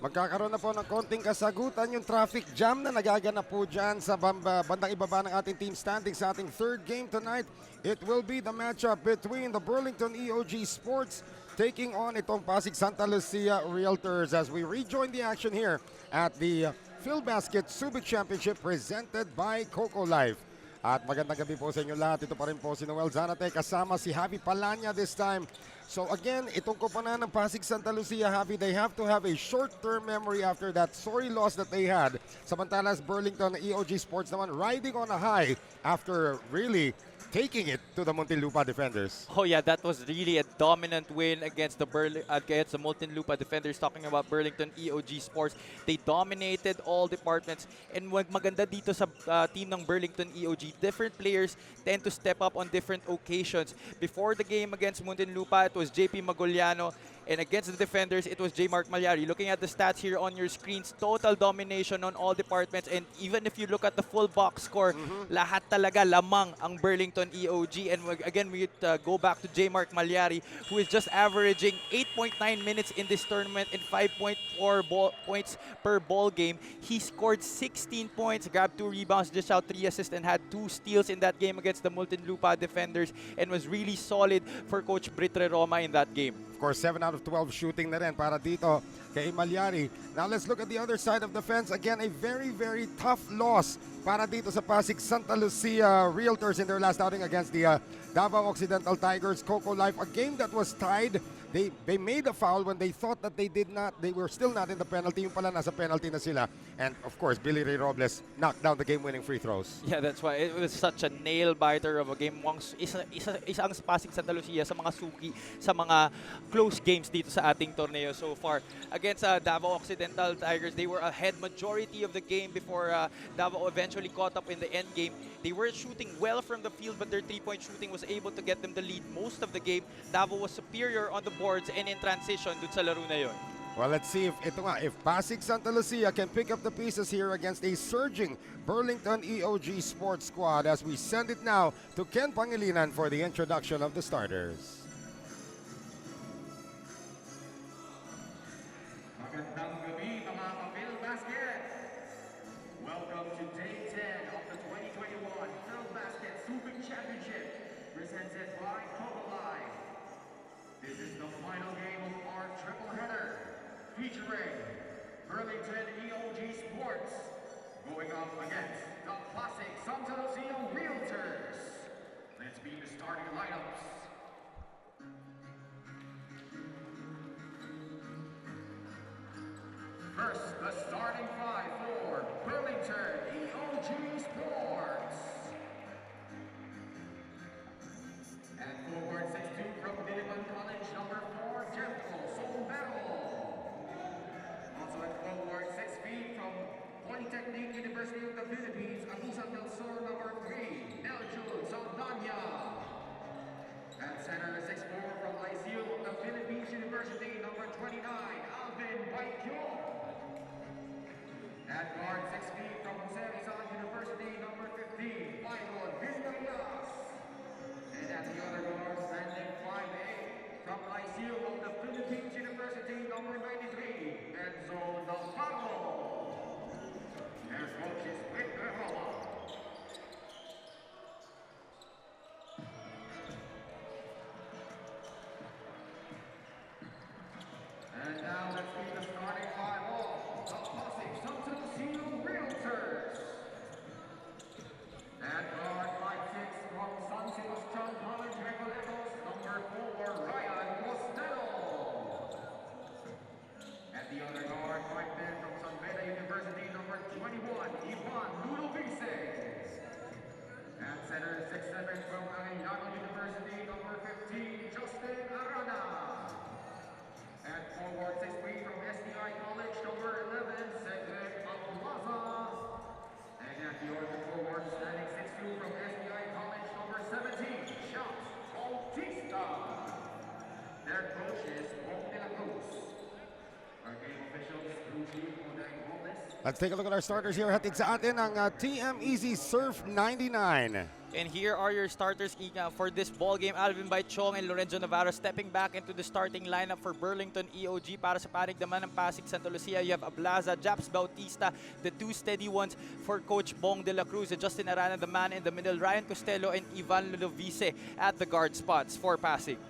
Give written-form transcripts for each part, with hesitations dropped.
Magkakaroon na po ng konting kasagutan yung traffic jam na nagaganap po dyan sa bandang ibaba ng ating team standing sa ating third game tonight. It will be the matchup between the Burlington EOG Sports taking on itong Pasig Santa Lucia Realtors as we rejoin the action here at the Phil Basket Subic Championship presented by Coco Life. At magandang gabi po sa inyo lahat. Ito pa rin po si Noel Zanate kasama si Javi Palanya this time. So again, itong koponan ng Pasig Santa Lucia, Javi, they have to have a short-term memory after that sorry loss that they had. Samantalas Burlington EOG Sports naman riding on a high after really taking it to the Muntinlupa defenders. Oh yeah, that was really a dominant win against the Muntinlupa defenders. Talking about Burlington EOG Sports, they dominated all departments. And maganda dito sa team ng Burlington EOG, different players tend to step up on different occasions. Before the game against Muntinlupa, it was JP Maguliano. And against the defenders, it was J. Mark Malyari. Looking at the stats here on your screens, total domination on all departments. And even if you look at the full box score, lahat talaga lamang ang Burlington EOG. And again, we go back to J. Mark Malyari, who is just averaging 8.9 minutes in this tournament and 5.4 points per ball game. He scored 16 points, grabbed 2 rebounds, dished out 3 assists, and had 2 steals in that game against the Muntinlupa defenders, and was really solid for Coach Britre Roma in that game. Of course, 7 out of 12 shooting na rin para dito kay Malyari. Now let's look at the other side of the fence. Again, a very, very tough loss para dito sa Pasig Santa Lucia Realtors in their last outing against the Davao Occidental Tigers. Coco Life, a game that was tied. They made a foul when they thought that they were still not in the penalty. Yung pala nasa penalty na sila. And of course, Billy Ray Robles knocked down the game-winning free throws. Yeah, that's why it was such a nail-biter of a game. Isang Pasig Santa Lucia sa mga suki, sa mga close games dito sa ating torneo so far. Against Davao Occidental Tigers, they were ahead majority of the game before Davao eventually caught up in the end game. They were shooting well from the field, but their three-point shooting was able to get them the lead most of the game. Davao was superior on the boards and in transition dun sa laro na yun. Well, let's see if Pasig Santa Lucia can pick up the pieces here against a surging Burlington EOG Sports squad as we send it now to Ken Pangilinan for the introduction of the starters. Magandang gabi mga ka-Phil Basket! Welcome to Day 10 of the 2021 Phil Basket Subic Championship presented by Coco Life. This is the final game of our triple header featuring Burlington EOG Sports going up against the Pasig Santa Lucia Realtors. Let's meet the starting lineups. First, the starting five for Burlington EOG Sports. And forward 6'2" from Diliman College, number 4, Jeffco Solvero. Also at forward 6 feet from Polytechnic University of the Philippines, Agusan del Sur, number 3, Neljun Saldana. At center 6'4" from ICU of the Philippines University, number 29, Alvin Baikyo. At guard 6 feet from Jose Rizal University, number 15, Michael Villarias. And at the other guard, standing 5'8", from ICU of the Philippines University, number 93, Enzo Navarro. Their coach is Victor Roma. And now let's meet the starting five of the Pasig Santa Lucia Realtors. At guard 5'6" from San Sebastian College Recoletos, number 4, Ryan Costello. At the other guard, 5'10" from San Beda University, number 21, Ivan Ludovices. At center 6'7" from Arellano University, number 15, Justin Arana. At forward 6 feet from SDI College, number 11, Cedric Aplaza. And at the other forward, standing 6'2" from SDI College, number 17, Shouts Bautista. Their coach is Paul de la Cruz. Our game officials, Lucia Realtors. Let's take a look at our starters here. Hatid sa atin ang Team Easy Surf 99. And here are your starters for this ball game. Alvin Baichong and Lorenzo Navarro stepping back into the starting lineup for Burlington EOG. Para sa panig naman ng Pasig Santa Lucia, you have Ablaza, Japs Bautista, the two steady ones for Coach Bong de la Cruz, Justin Arana, the man in the middle, Ryan Costello, and Ivan Ludovice at the guard spots for Pasig.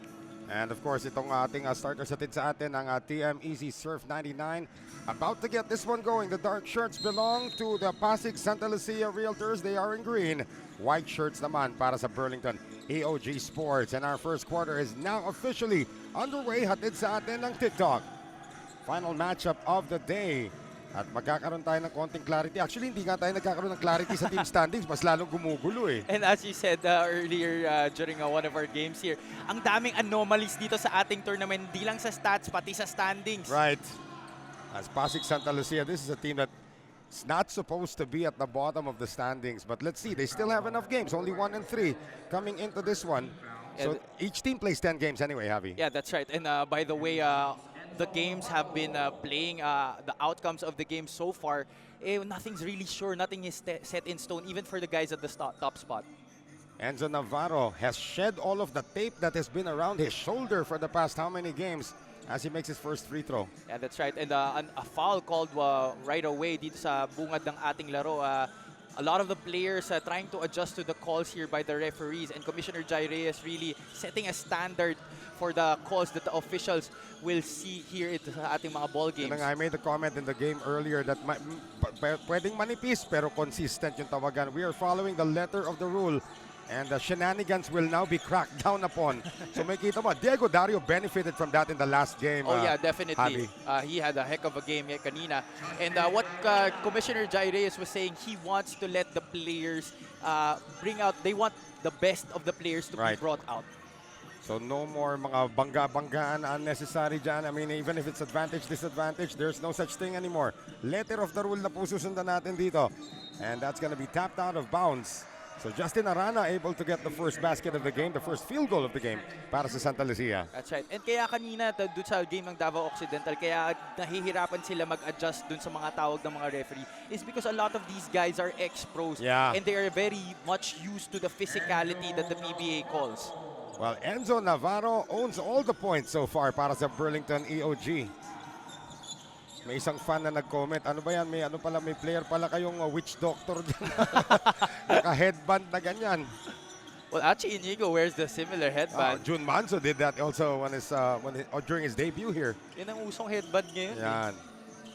And of course, itong ating starters atid sa atin, ang TM Easy Surf 99. About to get this one going. The dark shirts belong to the Pasig Santa Lucia Realtors. They are in green. White shirts naman para sa Burlington EOG Sports. And our first quarter is now officially underway. Hatid sa atin ng TikTok. Final matchup of the day. At magkakaroon tayo ng konting clarity. Actually, hindi nga tayo nagkakaroon ng clarity sa team standings. Mas lalong gumugulo eh. And as you said earlier during one of our games here, ang daming anomalies dito sa ating tournament. Hindi lang sa stats, pati sa standings. Right. As Pasig Santa Lucia, this is a team that's not supposed to be at the bottom of the standings. But let's see, they still have enough games. Only 1 and 3 coming into this one. So each team plays 10 games anyway, Javi. Yeah, that's right. And by the way, the games have been playing the outcomes of the game so far. Nothing's really sure. Nothing is set in stone, even for the guys at the top spot. Enzo Navarro has shed all of the tape that has been around his shoulder for the past how many games as he makes his first free throw. Yeah, that's right. And a foul called right away dito sa bungad ng ating laro. A lot of the players trying to adjust to the calls here by the referees, and Commissioner Jai Reyes really setting a standard for the calls that the officials will see here sa ating mga ball games. I made a comment in the game earlier that pwedeng manipis pero consistent yung tawagan. We are following the letter of the rule. And the shenanigans will now be cracked down upon. So may kita mo, Diego Dario benefited from that in the last game. Oh yeah, definitely. He had a heck of a game kanina. And what Commissioner Jai Reyes was saying, he wants to let the players bring out, they want the best of the players to be brought out. So no more mga bangga-banggaan unnecessary dyan. I mean, even if it's advantage, disadvantage, there's no such thing anymore. Letter of the rule na po susundan natin dito. And that's gonna be tapped out of bounds. So Justin Arana able to get the first basket of the game, the first field goal of the game para sa Santa Lucia. That's right. And kaya kanina doon sa game ng Davao Occidental, kaya nahihirapan sila mag-adjust doon sa mga tawag ng mga referee is because a lot of these guys are ex-pros. Yeah. And they are very much used to the physicality that the PBA calls. Well, Enzo Navarro owns all the points so far para sa Burlington EOG. May isang fan na nag-comment, ano ba yan? May player pala kayong witch doctor dyan. Naka-headband na ganyan. Well, actually, Inigo wears the similar headband. Jun Manso did that also during his debut here. Yan ang usong headband ngayon. Yan.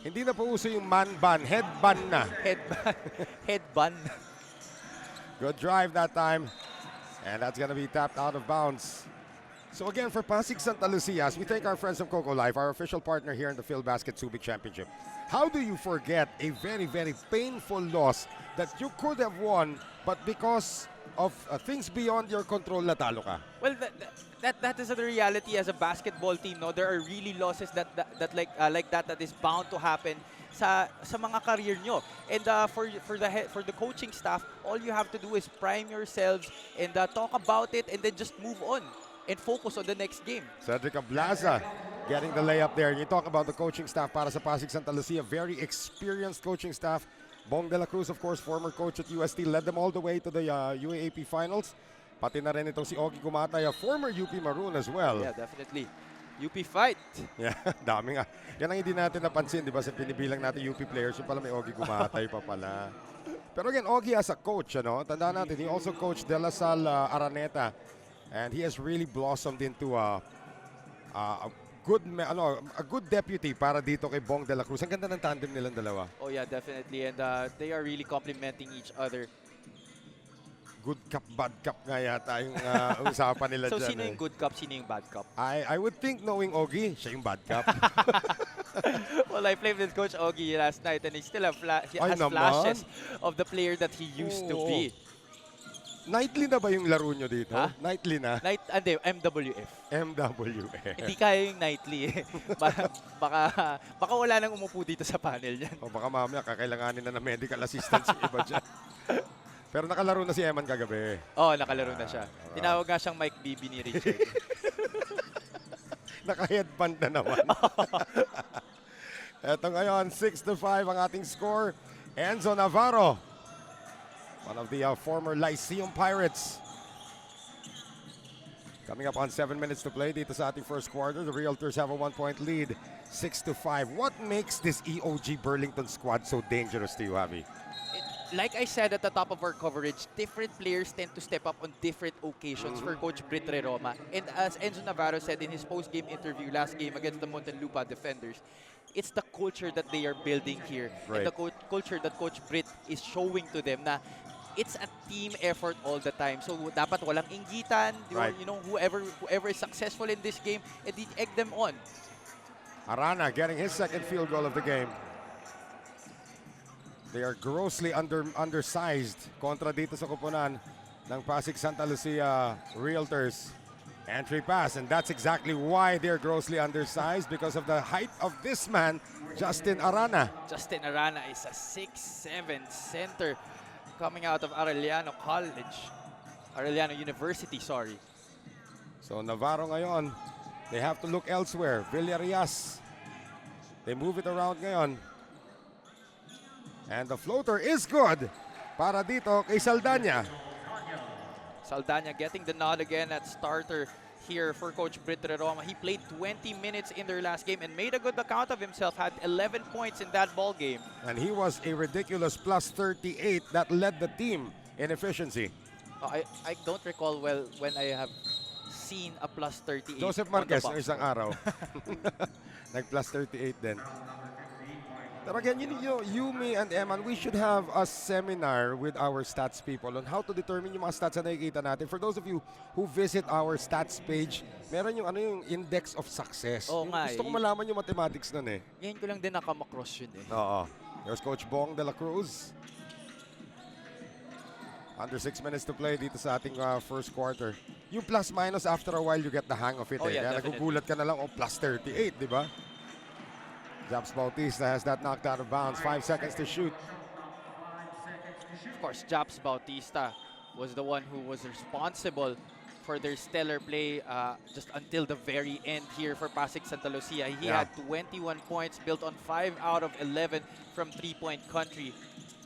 Hindi na po uso yung man ban, headband na. Headband. Good drive that time. And that's gonna be tapped out of bounds. So again, for Pasig Santa Lucia, we thank our friends of Coco Life, our official partner here in the Field Basket Subic Championship. How do you forget a very, very painful loss that you could have won, but because of things beyond your control, natalo ka? Well, that is the reality as a basketball team. No, there are really losses that is bound to happen sa mga career nyo. And for the coaching staff, all you have to do is prime yourselves and talk about it, and then just move on and focus on the next game. Cedric Ablaza getting the layup there. You talk about the coaching staff para sa Pasig Santa Lucia, very experienced coaching staff. Bong de la Cruz, of course, former coach at UST, led them all the way to the UAAP finals. Pati na rin itong si Ogie Gumatay, a former UP Maroon as well. Yeah, definitely. UP fight. Yeah, dami nga. Yan ang hindi natin napansin, di ba? Sa pinibilang natin UP players, yung pala may Ogie Gumatay pa pala. Pero again, Ogie as a coach, tandaan natin, he also coached De La Salle Araneta. And he has really blossomed into a good deputy para dito kay Bong de la Cruz. Ang ganda ng tandem nilang dalawa. Oh yeah, definitely. And they are really complementing each other. Good cup, bad cup nga yata yung usapan nila so dyan. So sino yung good cup, sino yung bad cup? I would think knowing Ogie, siya yung bad cup. Well, I played with Coach Ogie last night and he still has flashes of the player that he used to be. Nightly na ba yung laro nyo dito? Ha? Nightly na? MWF. MWF. Hindi kaya yung nightly eh. baka wala nang umupo dito sa panel niyan. O baka mamaya kakailanganin na ng medical assistance yung iba dyan. Pero nakalaro na si Eman kagabi. Oo, nakalaro na siya. Tinawag nga siyang Mike Bibi ni Richard. Naka-headband na naman. Eto ngayon, 6-5 ang ating score. Enzo Navarro one of the former Lyceum Pirates. Coming up on 7 minutes to play dito sa ating first quarter. The Realtors have a 1-point lead, 6-5. What makes this EOG Burlington squad so dangerous to you, Javi? Like I said at the top of our coverage, different players tend to step up on different occasions for Coach Brit Roma. And as Enzo Navarro said in his post-game interview last game against the Muntinlupa defenders, it's the culture that they are building here. Right. And the culture that Coach Brit is showing to them na it's a team effort all the time. So dapat walang inggitan. Right. You know, whoever is successful in this game, egg them on. Arana getting his second field goal of the game. They are grossly undersized kontra dito sa kupunan ng Pasig Santa Lucia Realtors. Entry pass, and that's exactly why they're grossly undersized, because of the height of this man, Justin Arana. Justin Arana is a 6'7" center coming out of Arellano University, sorry. So Navarro ngayon, they have to look elsewhere. Villarias, they move it around ngayon. And the floater is good para dito kay Saldana. Saldana getting the nod again at starter here for Coach Brit Roma. He played 20 minutes in their last game and made a good account of himself, had 11 points in that ball game. And he was a ridiculous plus 38 that led the team in efficiency. I don't recall well when I have seen a plus 38. Joseph on the Marquez box ng isang score. araw. Nag plus 38 din. But again, you, me, and Eman, we should have a seminar with our stats people on how to determine yung mga stats na nakikita natin. For those of you who visit our stats page, meron yung index of success. Oo nga Gusto ko eh. malaman yung mathematics nun eh. Ngayon ko lang din nakamakross yun eh. Oo. There's Coach Bong de la Cruz. Under 6 minutes to play dito sa ating first quarter. Yung plus minus, after a while, you get the hang of it. Oh, eh. yeah, Kaya definitely. nagugulat ka na lang, plus 38, di ba? Japs Bautista has that knocked out of bounds. 5 seconds to shoot. Of course, Japs Bautista was the one who was responsible for their stellar play just until the very end here for Pasig Santa Lucia. He Yeah. had 21 points, built on 5 out of 11 from three-point country.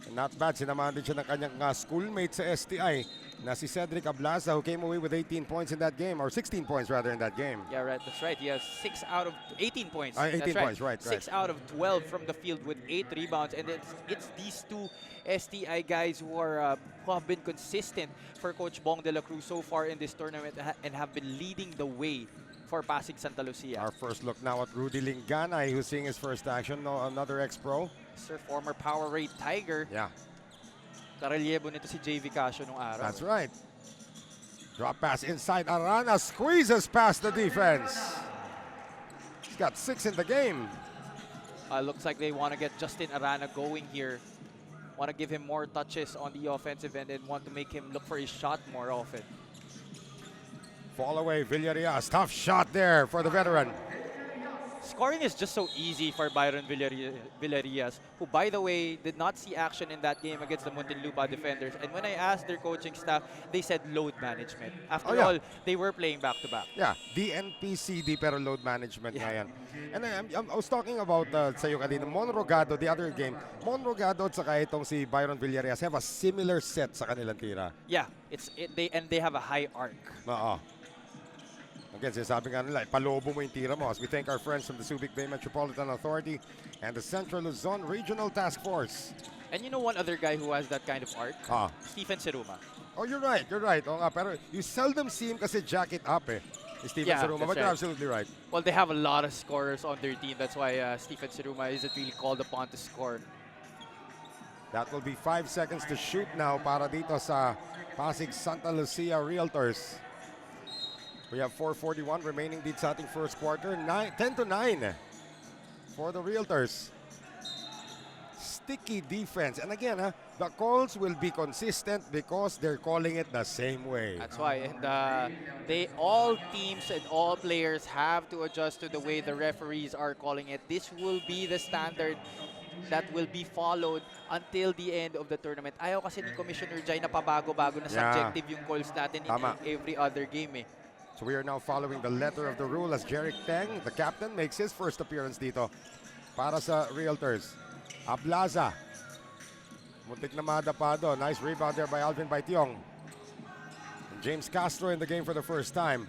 And not bad, sinamahan din siya ng kanyang schoolmate sa STI na si Cedric Ablaza, who came away with 18 points in that game, or 16 points rather in that game. Yeah, right. That's right. He has 6 out of 18 points. 18 That's points, right. 6 out of 12 from the field with 8 rebounds, and it's these two STI guys who have been consistent for Coach Bong de la Cruz so far in this tournament and have been leading the way for Pasig Santa Lucia. Our first look now at Rudy Linganay, who's seeing his first action. No, another ex-pro. Sir, former Powerade Tiger. Yeah, Karelyebo nito si JV Casio nung araw. that's right. Drop pass inside. Arana squeezes past the defense. He's got 6 in the game. Looks like they want to get Justin Arana going here. Want to give him more touches on the offensive end and want to make him look for his shot more often. Fall away, Villarias. Tough shot there for the veteran. Scoring is just so easy for Byron Villarias, who, by the way, did not see action in that game against the Muntinlupa defenders. And when I asked their coaching staff, they said load management. After all, they were playing back-to-back. Yeah, DNPCD pero load management nga yan. And I was talking about sa'yo kanina, Monrogado, the other game. Monrogado at saka itong si Byron Villarias have a similar set sa kanilang tira. Yeah, they have a high arc. Oo. Again, sinasabi nga nila, palobo mo yung tira mo. As we thank our friends from the Subic Bay Metropolitan Authority and the Central Luzon Regional Task Force. And you know one other guy who has that kind of arc? Stephen Seruma. Oh, you're right. Oo nga, pero you seldom see him kasi jacket up eh. Stephen Seruma, but you're absolutely right. Well, they have a lot of scorers on their team. That's why Stephen Seruma isn't really called upon to score. That will be 5 seconds to shoot now para dito sa Pasig Santa Lucia Realtors. We have 4:41 remaining dito sa ating first quarter. 10-9 for the Realtors. Sticky defense. And again, the calls will be consistent because they're calling it the same way. That's why. And all teams and all players have to adjust to the way the referees are calling it. This will be the standard that will be followed until the end of the tournament. Ayaw kasi ni Commissioner Jai na pabago-bago na subjective yung calls natin in every other game eh. So we are now following the letter of the rule as Jeric Teng, the captain, makes his first appearance dito para sa Realtors. Ablaza Muntik na madapa doon. Nice rebound there by Alvin Baitiong. James Castro in the game for the first time.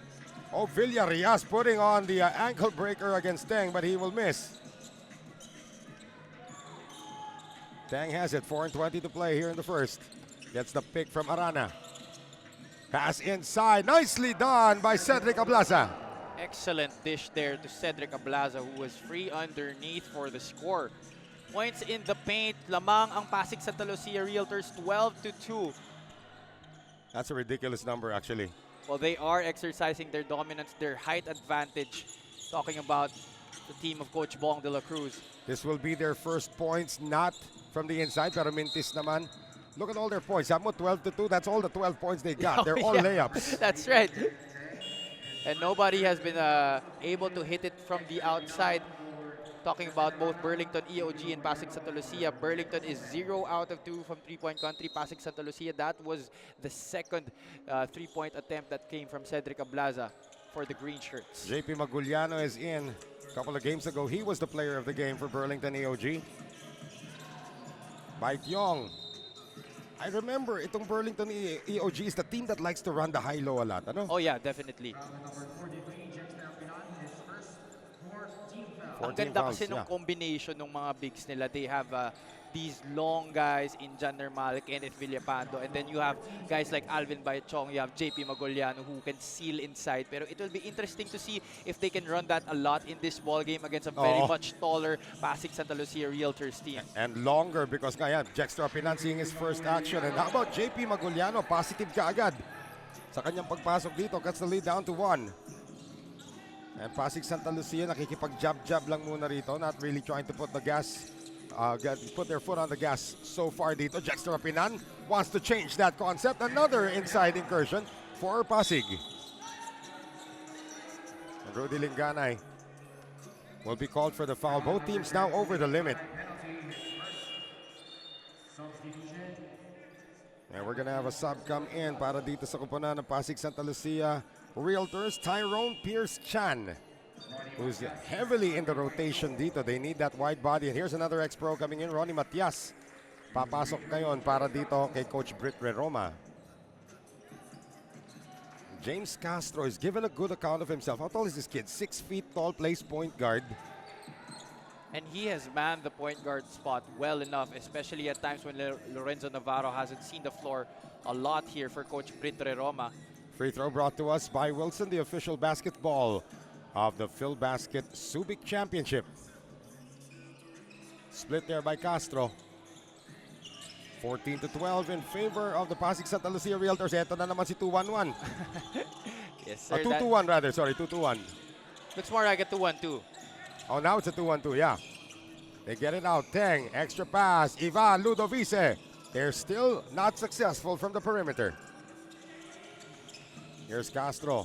Oh, Villarias putting on the ankle breaker against Teng, but he will miss. Teng has it, 4:20 to play here in the first. Gets the pick from Arana. Pass inside, nicely done by Cedric Ablaza. Excellent dish there to Cedric Ablaza, who was free underneath for the score. Points in the paint. Lamang ang Pasig Sta Realtors 12-2. That's a ridiculous number, actually. Well, they are exercising their dominance, their height advantage. Talking about the team of Coach Bong de la Cruz. This will be their first points, not from the inside, pero Mintis naman. Look at all their points. Samo 12-2, that's all the 12 points they got. They're all layups. That's right. And nobody has been able to hit it from the outside. Talking about both Burlington EOG and Pasig Sta Lucia. Burlington is 0 out of 2 from three-point country. Pasig Sta Lucia, that was the second three-point attempt that came from Cedric Ablaza for the green shirts. JP Maguliano is in. A couple of games ago, he was the player of the game for Burlington EOG. Baitiong. I remember itong Burlington EOG is the team that likes to run the high-low a lot. Ano? Oh yeah, definitely. Ang ganda kasi nung combination ng mga bigs nila. They have these long guys in Jan Nermal, Kenneth Villapando, and then you have guys like Alvin Baitchong, you have JP Maguliano who can seal inside. Pero it will be interesting to see if they can run that a lot in this ball game against a very much taller Pasig Sta Lucia Realtors team. And longer because kaya Jexter Apinan seeing his first action. And how about JP Maguliano? Positive kaagad sa kanyang pagpasok dito. Cuts the lead down to 1. And Pasig Sta Lucia nakikipag-jab-jab lang muna rito. Not really trying to put the gas, put their foot on the gas so far dito. Jexter Apinan wants to change that concept. Another inside incursion for Pasig. And Rudy Linganay will be called for the foul. Both teams now over the limit. And we're going to have a sub come in para dito sa kupunan ng Pasig Sta Lucia Realtors, Tyrone Pierce-Chan, who's heavily in the rotation dito. They need that wide body. And here's another ex-pro coming in, Ronnie Matias. Papasok ngayon para dito kay Coach Brit Roma. James Castro is given a good account of himself. How tall is this kid? 6 feet tall, plays point guard. And he has manned the point guard spot well enough, especially at times when Lorenzo Navarro hasn't seen the floor a lot here for Coach Brit Roma. Free throw brought to us by Wilson, the official basketball of the Phil Basket Subic Championship. Split there by Castro. 14-12 in favor of the Pasig Sta Lucia Realtors. Ito na naman si 2-1-1. Yes, sir. 2-2-1 rather, sorry, 2-2-1. Looks more like a 2-1-2. Oh, now it's a 2-1-2, yeah. They get it out. Teng, extra pass. Ivan Ludovice. They're still not successful from the perimeter. Here's Castro.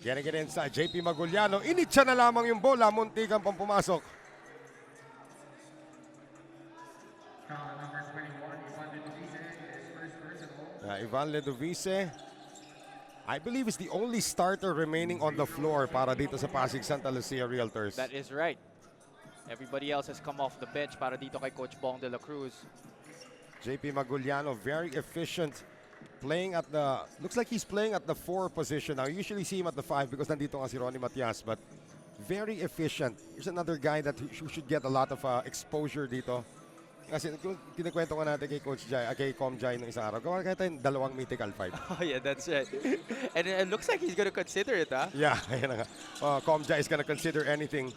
Getting it inside. JP Maguliano. Initsa na lamang yung bola. Muntikan pang pumasok. Ivan Ludovice, I believe, is the only starter remaining on the floor para dito sa Pasig Sta Lucia Realtors. That is right. Everybody else has come off the bench para dito kay Coach Bong de la Cruz. JP Maguliano, very efficient. Playing at the, looks like he's playing at the 4 position now. You usually see him at the 5 because nandito nga si Ronnie Matias, but very efficient. Here's another guy that who should get a lot of exposure dito. Kasi kinikwento ko natin kay Coach Jai, kay Com Jai nung isang araw. Gawa kaya tayong 2 mythical 5. Oh yeah, that's right. And it looks like he's gonna consider it, huh? Yeah, ayan na nga. Com Jai is gonna consider anything.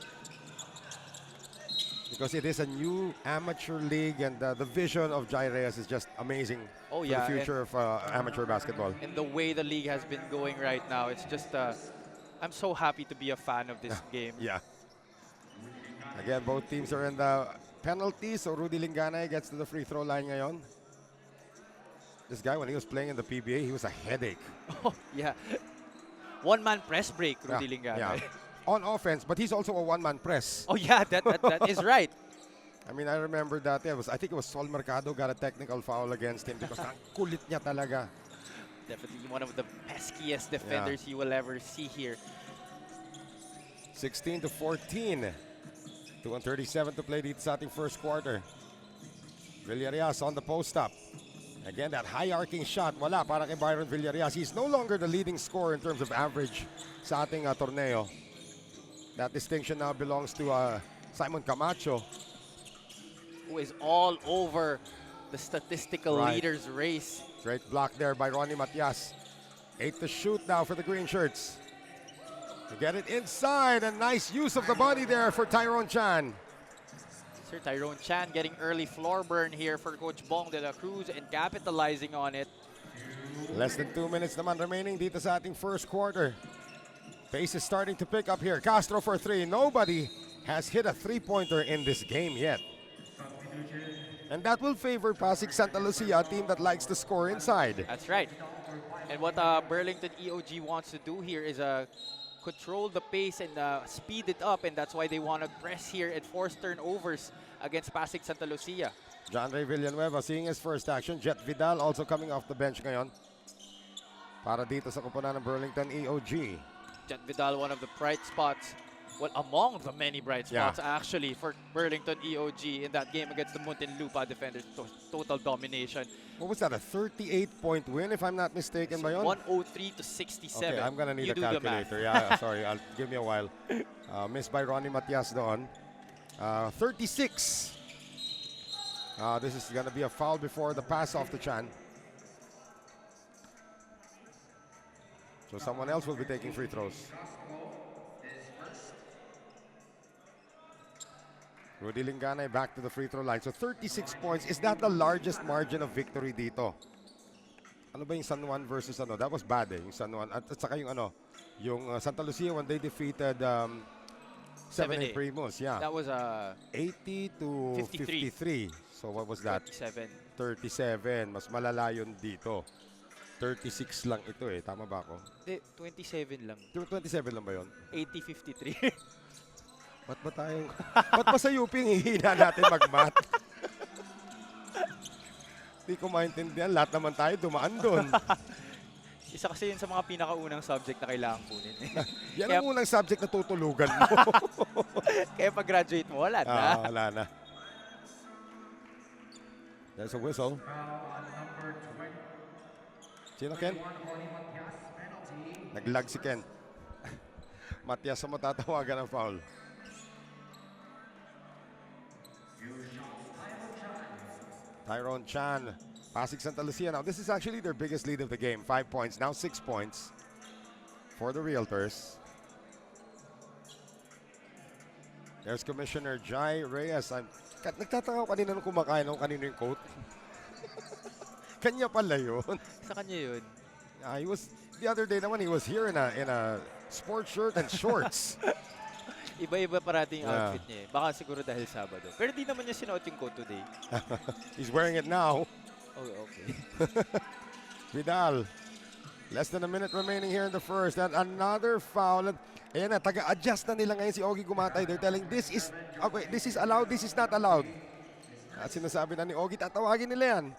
Because it is a new amateur league and the vision of Jai Reyes is just amazing for the future of amateur basketball. And the way the league has been going right now, it's just, I'm so happy to be a fan of this game. Yeah. Again, both teams are in the penalties, so Rudy Linganay gets to the free throw line ngayon. This guy, when he was playing in the PBA, he was a headache. Oh, yeah. One-man press break, Rudy Linganay. Yeah. On offense, but he's also a one-man press. Oh yeah, that is right. I mean, I remember that. I think it was Sol Mercado got a technical foul against him because ang kulit niya talaga. Definitely one of the peskiest defenders you will ever see here. 16-14. 2:37 to play dito sa ating first quarter. Villarias on the post-up. Again, that high arcing shot, wala para kay Byron Villarias. He's no longer the leading scorer in terms of average sa ating torneo. That distinction now belongs to Simon Camacho. Who is all over the statistical Right. leaders race. Great block there by Ronnie Matias. 8 to shoot now for the green shirts. To get it inside, and nice use of the body there for Tyrone Chan. Sir Tyrone Chan getting early floor burn here for Coach Bong de la Cruz and capitalizing on it. Less than 2 minutes naman remaining dito sa ating first quarter. Pace is starting to pick up here. Castro for 3. Nobody has hit a three-pointer in this game yet. And that will favor Pasig Santa Lucia, a team that likes to score inside. That's right. And what Burlington EOG wants to do here is control the pace and speed it up, and that's why they want to press here and force turnovers against Pasig Santa Lucia. John Ray Villanueva seeing his first action. Jet Vidal also coming off the bench ngayon para dito sa kupunan ng Burlington EOG. Jet Vidal, one of the bright spots, well, among the many bright spots actually for Burlington EOG in that game against the Muntinlupa defenders. Total domination. What was that, a 38-point win if I'm not mistaken ba yun? 103 to 67. Okay, I'm gonna need You a do the math. calculator. Yeah, sorry, give me a while. Missed by Ronnie Matias doon. 36. This is gonna be a foul before the pass off to Chan. So someone else will be taking free throws. Rudy Lingganay back to the free throw line. So 36 points. Is that the largest margin of victory dito? Ano ba yung San Juan versus ano? That was bad eh, yung San Juan. At saka yung ano, yung Santa Lucia when they defeated 7A Primos. Yeah. That was 80 to 53. So what was that? 37. 37. Mas malala yun dito. 36 lang ito eh. Tama ba ako? 27 lang. 27 lang ba yun? 80-53. Ba't ba tayong... Ba't ba sa UP hihina natin mag-math? Hindi ko maintindihan. Lahat naman tayo dumaan doon. Isa kasi yun sa mga pinakaunang subject na kailangan kunin. Yan ang unang subject na tutulugan mo. Kaya pag-graduate mo, wala na. Wala na. There's a whistle. Sino, Ken? Naglag si Ken. Matias ang matatawagan ng foul. Tyrone Chan, Pasig Santa Lucia. Now, this is actually their biggest lead of the game. 5 points, now 6 points for the Realtors. There's Commissioner Jai Reyes. Nagtataka ko kanina nung kumakain ako kanino yung coat. Kanya pala yun. Sa kanya yun. He was, the other day naman, he was here in a sports shirt and shorts. Iba-iba parating outfit niya eh. Baka siguro dahil Sabado. Pero di naman niya sinuot yung coat today. He's wearing it now. Oh, okay. Vidal. Less than a minute remaining here in the first. And another foul. Ayan na, taga-adjust na nila ngayon si Ogie Gumatay. They're telling, this is allowed, this is not allowed. At sinasabi na ni Ogie, tatawagin nila yan.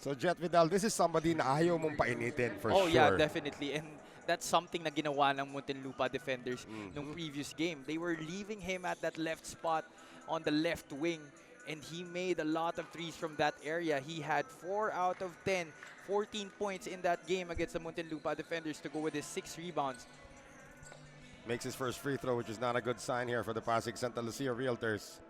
So Jet Vidal, this is somebody na ayaw mong painitin for sure. Oh yeah, definitely. And that's something na ginawa ng Muntinlupa defenders nung previous game. They were leaving him at that left spot on the left wing, and he made a lot of threes from that area. He had 4 out of 10, 14 points in that game against the Muntinlupa defenders to go with his 6 rebounds. Makes his first free throw, which is not a good sign here for the Pasig Santa Lucia Realtors.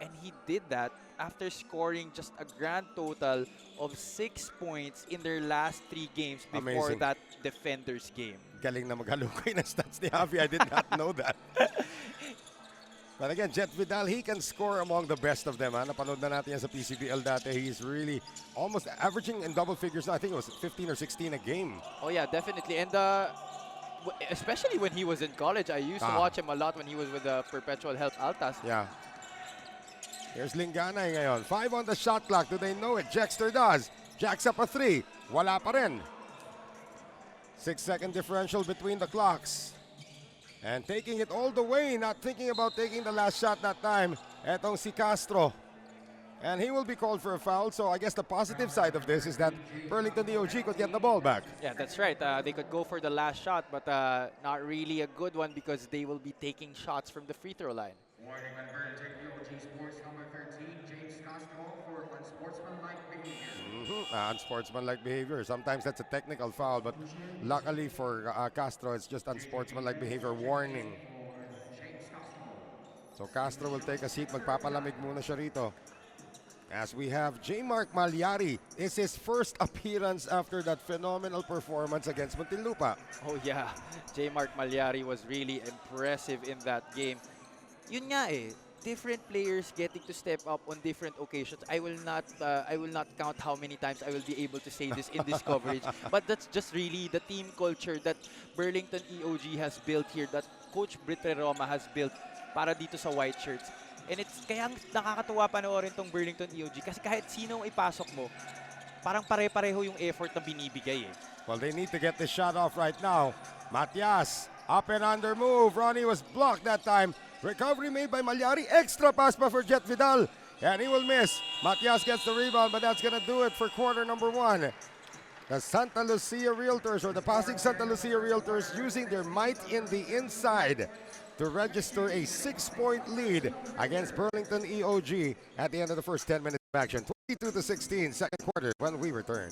And he did that after scoring just a grand total of 6 points in their last 3 games before that defenders game. Galing na maghalukay na stats ni Javi. I did not know that. But again, Jet Vidal, he can score among the best of them. Napanood na natin yan sa PCBL dati. He's really almost averaging in double figures. I think it was 15 or 16 a game. Oh yeah, definitely. And especially when he was in college, I used to watch him a lot when he was with the Perpetual Health Altas. Yeah. Here's Lingganay ngayon. 5 on the shot clock. Do they know it? Jexter does. Jacks up a 3. Wala pa rin. 6-second differential between the clocks. And taking it all the way, not thinking about taking the last shot that time. Etong si Castro. And he will be called for a foul. So I guess the positive side of this is that Burlington EOG could get the ball back. Yeah, that's right. They could go for the last shot, but not really a good one because they will be taking shots from the free throw line. Warning on Burlington EOG Sports number 13. unsportsmanlike behavior. Unsportsmanlike behavior. Sometimes that's a technical foul, but luckily for Castro, it's just unsportsmanlike behavior warning. So Castro will take a seat. Magpapalamig muna siya rito. As we have J. Mark Malyari. It's his first appearance after that phenomenal performance against Muntinlupa. Oh yeah, J. Mark Malyari was really impressive in that game. Yun nga eh, different players getting to step up on different occasions. I will not count how many times I will be able to say this in this coverage, but that's just really the team culture that Burlington EOG has built here, that Coach Britre Roma has built para dito sa White Shirts. And it's kaya nakakatuwa panoorin tong Burlington EOG kasi kahit sino ipasok mo, parang pare-pareho yung effort na binibigay eh. Well, they need to get this shot off right now. Matias, up and under move. Ronnie was blocked that time. Recovery made by Malyari. Extra pass pa for Jet Vidal. And he will miss. Matias gets the rebound, but that's going to do it for quarter number 1. The Santa Lucia Realtors, or the Pasig Santa Lucia Realtors, using their might in the inside to register a 6-point lead against Burlington EOG at the end of the first 10 minutes of action. 22-16, second quarter when we return.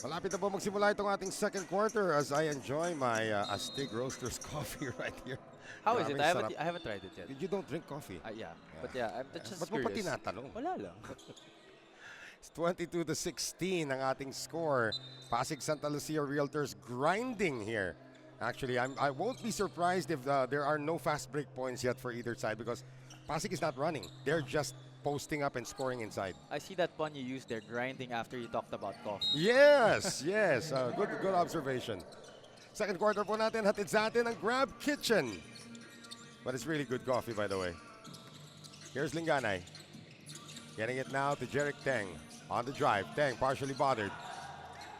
Malapit na po magsimula itong ating second quarter as I enjoy my Astig Roasters coffee right here. How is it? Maraming I haven't tried it yet. You don't drink coffee? Yeah. But yeah, I'm just Ba't mo pa curious. tinatanong? Wala lang. It's 22-16 ang ating score. Pasig Santa Lucia Realtors grinding here. Actually, I won't be surprised if there are no fast break points yet for either side because Pasig is not running. They're just posting up and scoring inside. I see that pun you used there, grinding, after you talked about coffee. Yes, yes. Good observation. Second quarter po natin, hatid sa atin ang Grab Kitchen. But it's really good coffee, by the way. Here's Linganay. Getting it now to Jeric Teng. On the drive, Teng partially bothered.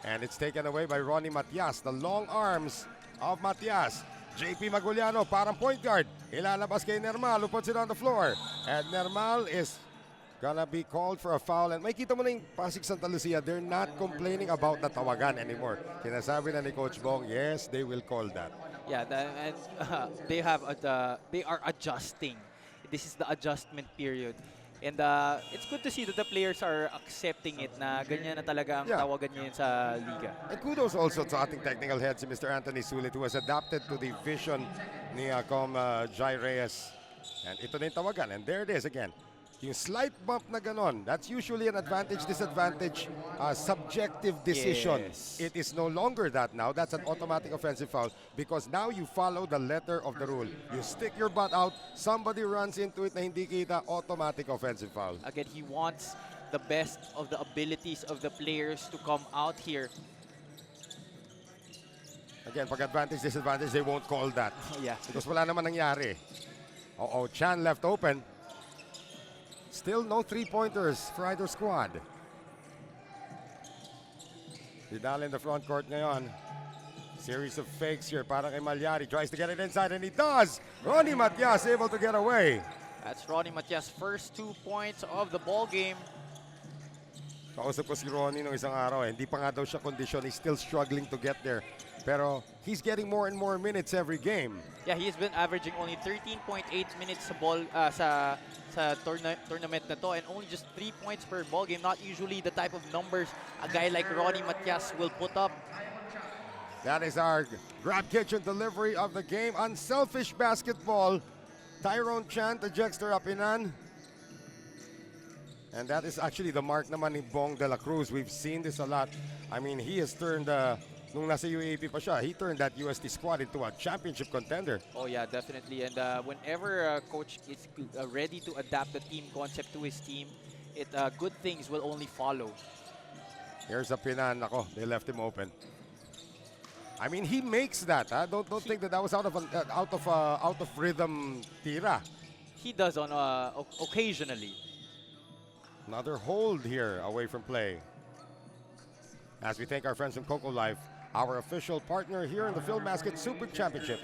And it's taken away by Ronnie Matias. The long arms of Matias. JP Maguliano, parang point guard. Ilalabas kay Nermal, who puts it on the floor. And Nermal is gonna be called for a foul. And makita mo na yung Pasig Santa Lucia, they're not complaining about the tawagan anymore. Sinasabi na ni Coach Bong, yes, they will call that. Yeah, and they are adjusting. This is the adjustment period. And it's good to see that the players are accepting it na ganyan na talaga ang tawagan ngayon sa liga. And kudos also to ating technical head, si Mr. Anthony Sulit, who has adapted to the vision ni Com Jai Reyes. And ito na yung tawagan. And there it is again. Yung slight bump na ganon, that's usually an advantage-disadvantage subjective decision. Yes. It is no longer that now. That's an automatic offensive foul because now you follow the letter of the rule. You stick your butt out, somebody runs into it na hindi kita, automatic offensive foul. Again, he wants the best of the abilities of the players to come out here. Again, pag advantage-disadvantage, they won't call that. Yeah. Because wala naman nangyari. Chan left open. Still no three-pointers for either squad. Vidal in the front court ngayon. Series of fakes here para kay Malyari. Tries to get it inside and he does. Ronnie Matias able to get away. That's Ronnie Matias' first 2 points of the ball game. Kausap ko si Ronnie nung isang araw. Hindi pa nga daw siya kondisyon. He's still struggling to get there. Pero he's getting more and more minutes every game. Yeah, he's been averaging only 13.8 minutes sa ball sa tournament na to and only just 3 points per ball game. Not usually the type of numbers a guy like Ronnie Matias will put up. That is our Grab Kitchen delivery of the game. Unselfish basketball. Tyrone Chan to Jexter Apinan. And that is actually the mark naman ni Bong de la Cruz. We've seen this a lot. I mean, he has turned nung nasa UAP pa siya, he turned that UST squad into a championship contender. Oh yeah, definitely. And whenever a coach is ready to adapt the team concept to his team, good things will only follow. Here's a pinan. Nako, they left him open. I mean, he makes that. Don't think that was out of rhythm tira. He does on occasionally. Another hold here away from play. As we thank our friends from Coco Life, our official partner here in the Phil Basket Subic Championship.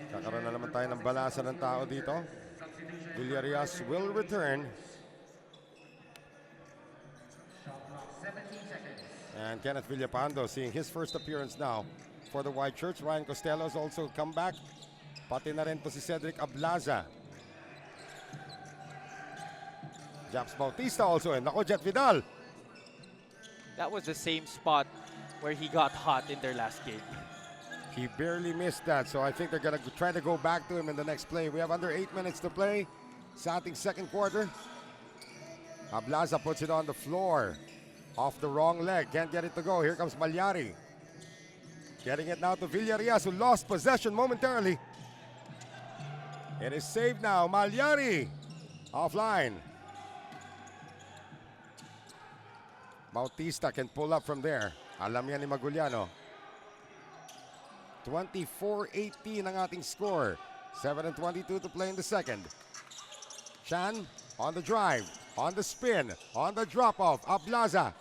Kakaroon na naman tayo ng balasa ng tao dito. Villarias will return. And Kenneth Villapando seeing his first appearance now for the White Shirts. Ryan Costello has also come back. Pati na rin po si Cedric Ablaza. Japs Bautista also in. Nako, Jet Vidal. That was the same spot where he got hot in their last game. He barely missed that, so I think they're going to try to go back to him in the next play. We have under 8 minutes to play. Sa ating second quarter. Ablaza puts it on the floor. Off the wrong leg. Can't get it to go. Here comes Malyari. Getting it now to Villarias, who lost possession momentarily. It is saved now. Malyari. Offline. Bautista can pull up from there. Alam yan ni Maguliano. 24-18 ang ating score. 7:22 to play in the second. Chan on the drive, on the spin, on the drop-off. Ablaza.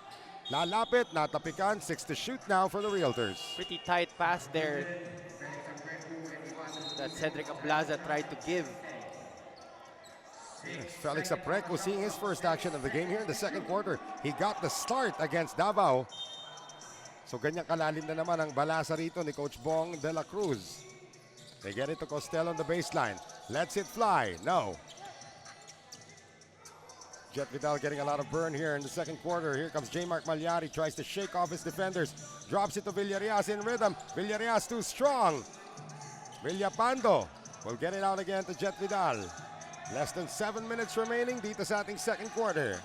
Lalapit, natapikan. 6 to shoot now for the Realtors. Pretty tight pass there that Cedric Ablaza tried to give. Felix Apreco seeing his first action of the game here in the second quarter. He got the start against Davao. So ganyang kalalim na naman ang balasa rito ni Coach Bong de la Cruz. They get it to Costello on the baseline. Lets it fly. No. Jet Vidal getting a lot of burn here in the second quarter. Here comes J. Mark Malyari. Tries to shake off his defenders. Drops it to Villarias in rhythm. Villarias too strong. Villapando will get it out again to Jet Vidal. Less than 7 minutes remaining dito sa ating second quarter.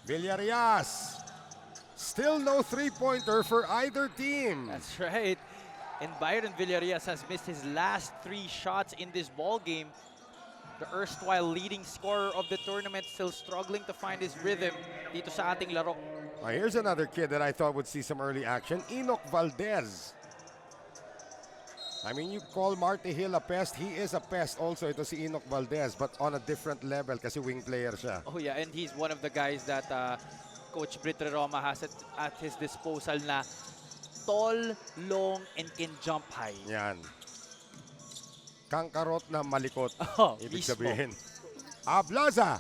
Villarias. Still no three-pointer for either team. That's right. And Byron Villarias has missed his last 3 shots in this ball game. The erstwhile leading scorer of the tournament still struggling to find his rhythm dito sa ating laro. Here's another kid that I thought would see some early action. Enoch Valdez. I mean, you call Marty Hill a pest. He is a pest also. Ito si Enoch Valdez, but on a different level kasi wing player siya. Oh yeah, and he's one of the guys that Coach Britre Roma has at his disposal na tall, long, and can jump high. Yan. Kangkarot na malikot. Oh, ibig mismo. sabihin. Ablaza.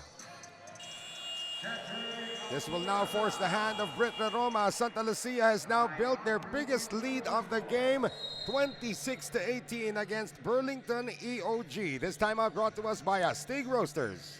This will now force the hand of Britre Roma. Santa Lucia has now built their biggest lead of the game. 26-18 against Burlington EOG. This timeout brought to us by Astig Roasters.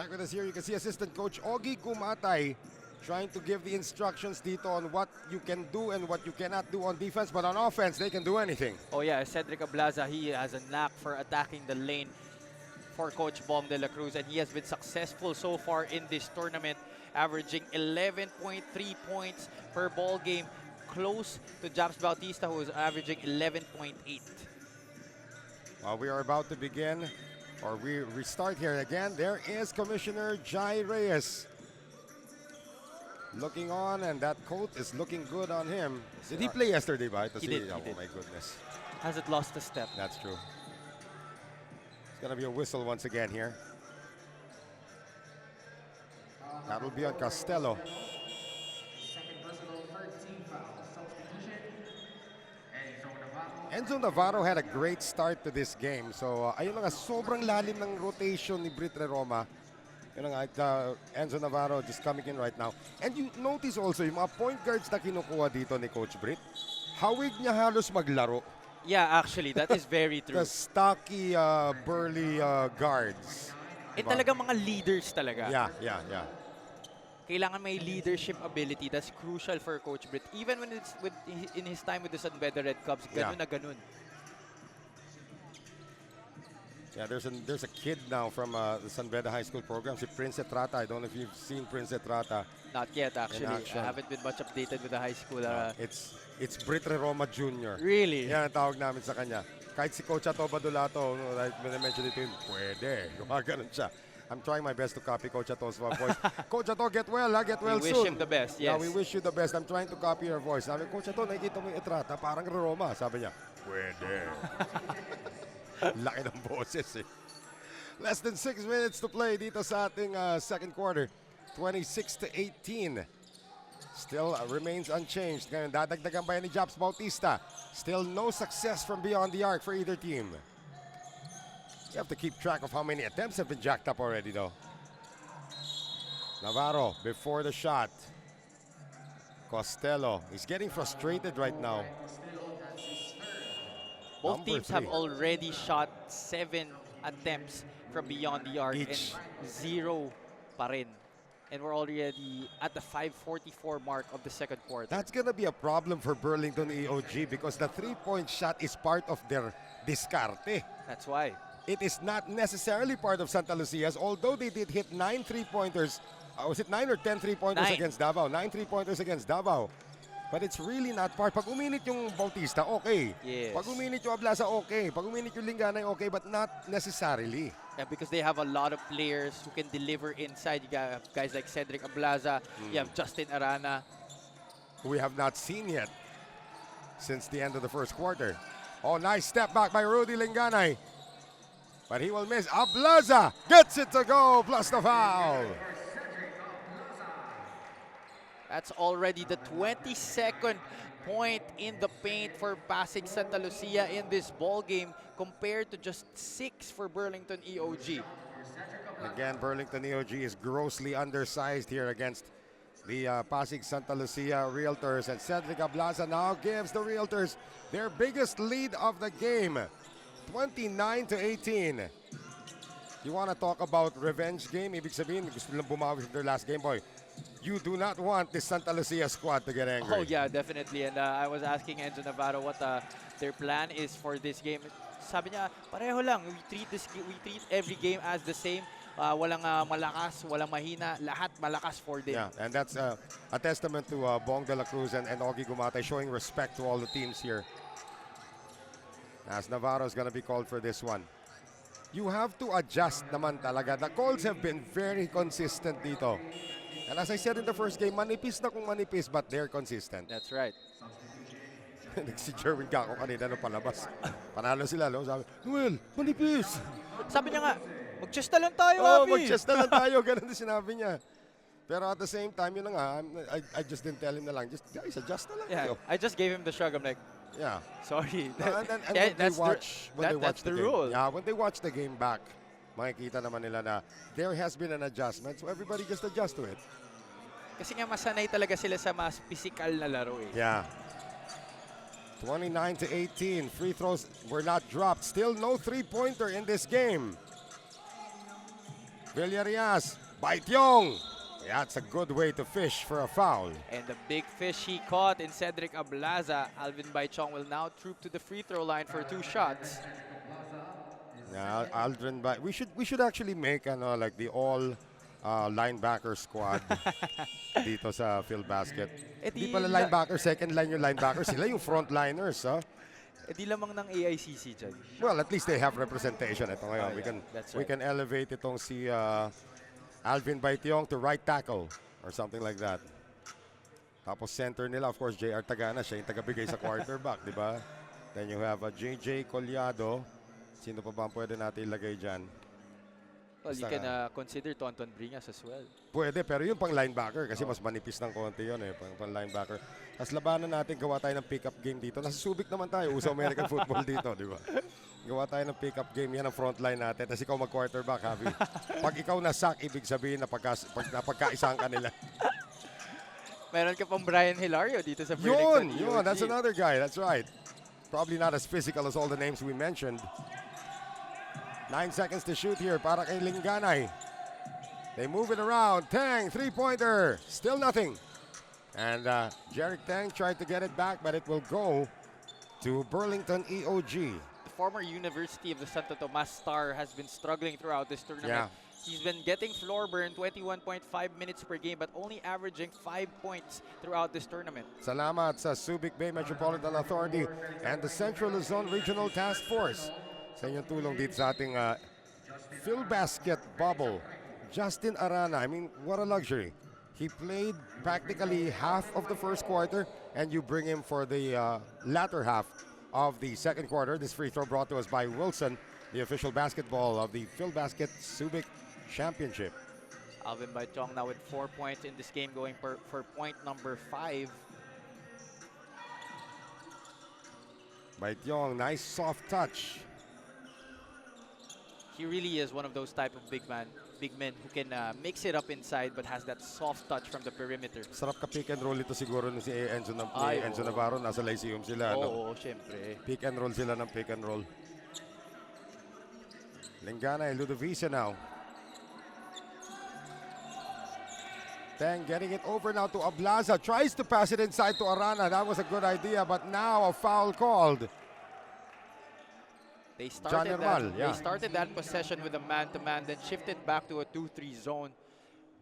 Back with us here, you can see Assistant Coach Ogie Kumatay trying to give the instructions dito on what you can do and what you cannot do on defense, but on offense, they can do anything. Oh yeah, Cedric Ablaza, he has a knack for attacking the lane for Coach Bong de la Cruz, and he has been successful so far in this tournament, averaging 11.3 points per ball game, close to Japs Bautista, who is averaging 11.8. We are about to begin, or we restart here again. There is Commissioner Jai Reyes looking on, and that coat is looking good on him. Did he play yesterday, ba? He did. Oh my goodness. Hasn't lost a step. That's true. It's gonna be a whistle once again here. That'll be on Costello. Second personal, third team foul. Substitution. Enzo Navarro had a great start to this game. So, ayun na nga, sobrang lalim ng rotation ni Brit Roma. Yun na nga, Enzo Navarro just coming in right now. And you notice also, yung mga point guards na kinukuha dito ni Coach Brit, hawig niya halos maglaro. Yeah, actually, that is very true. The stocky, burly guards. Talagang mga leaders talaga. Yeah. Kailangan may leadership ability. That's crucial for Coach Britt. Even when it's in his time with the San Beda Red Cubs, ganun na ganun. Yeah, there's a kid now from the San Beda High School program, si Prince Etrata. I don't know if you've seen Prince Etrata. Not yet, actually. action. I haven't been much updated with the high school. It's Brit Roma Jr. Really? Yan ang tawag namin sa kanya. Kahit si Coach Ato Badulato, like when I mentioned it to him, pwede. Gumaganon siya. I'm trying my best to copy Coach Ato's voice. Coach Ato, get well soon. We wish him the best, yes. Yeah, we wish you the best. I'm trying to copy your voice. Sabi, Coach Ato, nakikita mo yung Etrata, parang Roma. Sabi niya, pwede. Laki ng boses eh. Less than 6 minutes to play dito sa ating second quarter. 26-18. Still remains unchanged. Ngayon, dadagdagan ba yan ni Japs Bautista? Still no success from beyond the arc for either team. You have to keep track of how many attempts have been jacked up already, though. Navarro before the shot. Costello. He's getting frustrated right now. Both Number teams have 3. already shot 7 attempts from beyond the arc Each. and 0 pa rin. And we're already at the 5:44 mark of the second quarter. That's going to be a problem for Burlington EOG because the three-point shot is part of their discarte. That's why. It is not necessarily part of Santa Lucia's, although they did hit 9 3-pointers. Was it 9 or 10 3-pointers 9. against Davao? 9 3-pointers against Davao. But it's really not part. Pag uminit yung Bautista, okay. Yes. Pag uminit yung Ablasa, okay. Pag uminit yung Linganay, okay. But not necessarily. Yeah, because they have a lot of players who can deliver inside. You got guys like Cedric Ablaza. You have Justin Arana. Who we have not seen yet since the end of the first quarter. Oh, nice step back by Rudy Linganay. But he will miss. Ablaza gets it to go, plus the foul. That's already the 22nd point in the paint for Pasig Santa Lucia in this ball game compared to just 6 for Burlington EOG. Again, Burlington EOG is grossly undersized here against the Pasig Santa Lucia Realtors. And Cedric Ablaza now gives the Realtors their biggest lead of the game, 29-18. You want to talk about revenge game? Ibig sabihin, gusto nilang bumawi sa their last game, boy. You do not want this Santa Lucia squad to get angry. Oh yeah, definitely. And I was asking Enzo Navarro what their plan is for this game. Sabi niya, pareho lang. We treat every game as the same. Walang malakas, walang mahina. Lahat malakas for them. Yeah, and that's a testament to Bong de la Cruz and Augie Gumatay showing respect to all the teams here. As Navarro is going to be called for this one. You have to adjust naman talaga. The calls have been very consistent dito. And as I said in the first game, manipis na kung manipis, but they're consistent. That's right. Si Jerwin Kako kanina nung palabas. Panalo sila, no? Sabi, Noel, manipis! Sabi niya nga, mag-chest na lang tayo, Oh, Abby. mag-chest na lang tayo. Ganun din sinabi niya. Pero at the same time, yun na nga, I just didn't tell him na lang. Just, guys, adjust na lang Yeah, kayo. I just gave him the shrug. I'm like, Yeah. sorry. And Yeah, when they watch that's the the game, rule. yeah, when they watch the game back, makikita naman nila na there has been an adjustment, so everybody just adjust to it. Kasi nga masanay talaga sila sa mas physical na laro eh. Yeah. 29-18. Free throws were not dropped. Still no three-pointer in this game. Villarias, Baityong. That's a good way to fish for a foul. And the big fish he caught in Cedric Ablaza, Alvin Baichong will now troop to the free throw line for 2 shots. Yeah, Aldrin, we should actually make like the all linebacker squad dito sa Phil Basket. Di pala linebacker, second line yung linebacker. Sila yung frontliners, ha? Di lamang ng AICC dyan. Well, at least they have representation. Ito ngayon, yeah, we can elevate itong si Alvin Baityong to right tackle or something like that. Tapos center nila, of course, JR Tagana. Siya yung tagabigay sa quarterback, di ba? Then you have JJ Collado. Sino pa ba ang pwede natin ilagay dyan? Well, you Basta, can consider Tonton Bringas as well. pwede, pero yung pang linebacker kasi mas manipis ng konti yun eh, pang linebacker. Tapos labanan natin, gawa tayo ng pick-up game dito. Nasa Subic naman tayo, uso American football dito, di ba? Gawa tayo ng pick-up game, yan ang front line natin. Tapos ikaw mag-quarterback, Javi. Pag ikaw na-sack, ibig sabihin na napagkaisang ka nila. Meron ka pang Brian Hilario dito sa Burlington Yun, EOG. that's another guy, that's right. Probably not as physical as all the names we mentioned. 9 seconds to shoot here para kay Linganay. They move it around. Tang, three-pointer. Still nothing. And Jerick Tang tried to get it back, but it will go to Burlington EOG. The former University of the Santo Tomas star has been struggling throughout this tournament. Yeah. He's been getting floor burn 21.5 minutes per game, but only averaging 5 points throughout this tournament. Salamat sa Subic Bay Metropolitan Authority and the Central Luzon Regional Task Force sa inyong tulong dito sa ating Phil Basket Bubble. Justin Arana, I mean, what a luxury. He played practically half of the first quarter and you bring him for the latter half of the second quarter. This free throw brought to us by Wilson, the official basketball of the Phil Basket Subic Championship. Alvin Baichong now with 4 points in this game, going for point number 5. Baityong, nice soft touch. He really is one of those type of big men who can mix it up inside but has that soft touch from the perimeter. Sarap ka pick and roll ito siguro no si Enzo, Ay, Enzo oo. Navarro, nasa Lyceum sila. Oo, No? syempre. Pick and roll sila ng pick and roll. Linganay, Ludovicia now. Tang getting it over now to Ablaza. Tries to pass it inside to Arana. That was a good idea, but now a foul called. They started, yeah. they started that possession with a man-to-man, then shifted back to a 2-3 zone.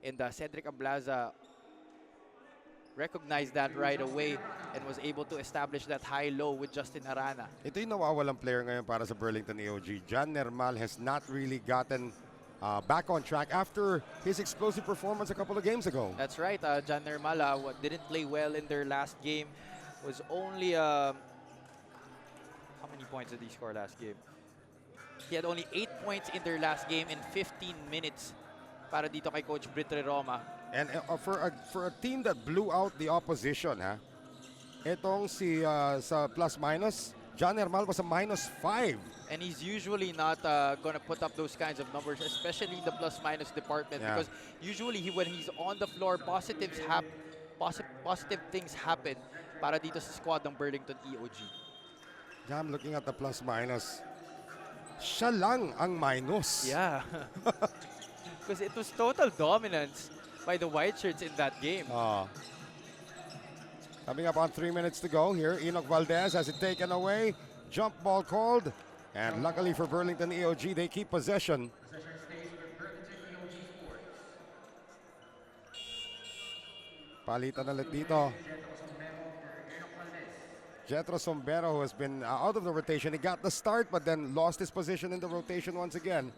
And Cedric Ablaza recognized that right away and was able to establish that high-low with Justin Arana. Ito yung nawawalang player ngayon para sa Burlington EOG. John Nermal has not really gotten back on track after his explosive performance a couple of games ago. That's right. Jan Nermala didn't play well in their last game. Was only how many points did he score last game? He had only 8 points in their last game in 15 minutes para dito kay Coach Britre Roma. And for a team that blew out the opposition, itong si sa plus-minus, John Nermal was a -5. And he's usually not going to put up those kinds of numbers, especially in the plus-minus department, Yeah. because usually when he's on the floor, positive things happen para dito sa squad ng Burlington EOG. Yeah, I'm looking at the plus-minus. Siya lang ang minus. Yeah. Because it was total dominance by the white shirts in that game. Coming up on 3 minutes to go here. Enoch Valdez has it taken away. Jump ball called. And luckily for Burlington EOG, they keep possession. Possession stays with Burlington EOG Sports. Palitan ulit dito. Jetro Sombero, who has been out of the rotation. He got the start, but then lost his position in the rotation once again.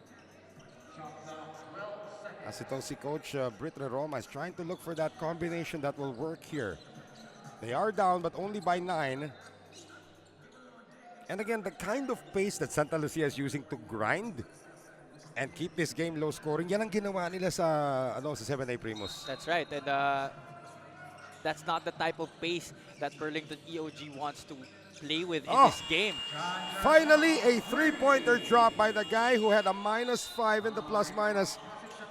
As itong si Coach Britre Roma is trying to look for that combination that will work here. They are down, but only by 9. And again, the kind of pace that Santa Lucia is using to grind and keep this game low scoring, yan ang ginawa nila sa 7A Primus. That's right. And that's not the type of pace that Burlington EOG wants to play with in this game. Finally, a three-pointer drop by the guy who had a -5 in the plus-minus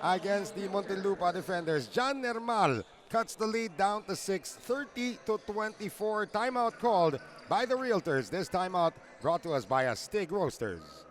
against the Muntinlupa defenders. John Nermal cuts the lead down to 6, 30-24. Timeout called by the Realtors. This timeout brought to us by Astig Roasters.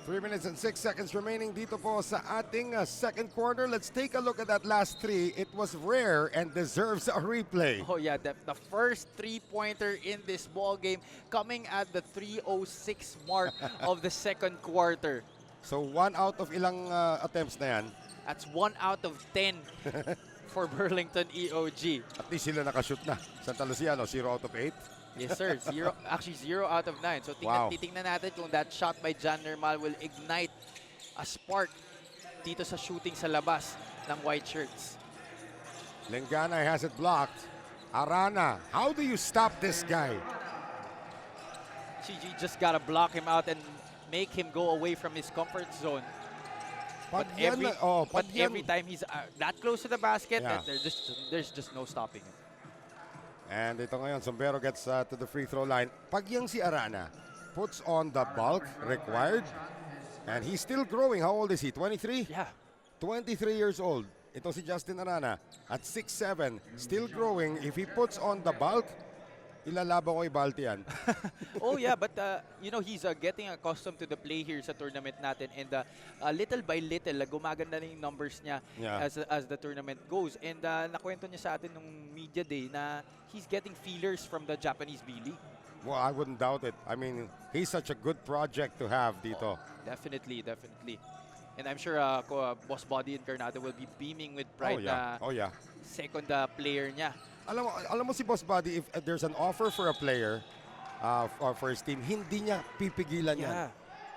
3 minutes and 6 seconds remaining dito po sa ating second quarter. Let's take a look at that last three. It was rare and deserves a replay. Oh yeah, the first three-pointer in this ball game coming at the 3:06 mark of the second quarter. So 1 out of ilang attempts na yan? That's 1 out of 10 for Burlington EOG. At least sila nakashoot na. Santa Lucia, 0 out of 8. Yes, sir. Actually, 0 out of 9. So titingnan natin kung that shot by John Nermal will ignite a spark dito sa shooting sa labas ng white shirts. Lengana has it blocked. Arana, how do you stop this guy? You just gotta block him out and make him go away from his comfort zone. But every time he's that close to the basket, Yeah. there's just no stopping him. And ito ngayon, Sombero gets to the free throw line. Pag yung si Arana puts on the bulk required, and he's still growing. How old is he? 23? Yeah. 23 years old. Ito si Justin Arana at 6'7", still growing. If he puts on the bulk, ilalaban ko ibalti yan. Oh yeah, but he's getting accustomed to the play here sa tournament natin, and little by little gumaganda na yung numbers niya as the tournament goes. And nakwento niya sa atin nung media day na he's getting feelers from the Japanese B-League. Well, I wouldn't doubt it. I mean, he's such a good project to have dito. Definitely. And I'm sure Boss Body Encarnado will be beaming with pride Oh yeah. second player niya. Alam mo si Boss Buddy, if there's an offer for a player or for his team, hindi niya pipigilan yan.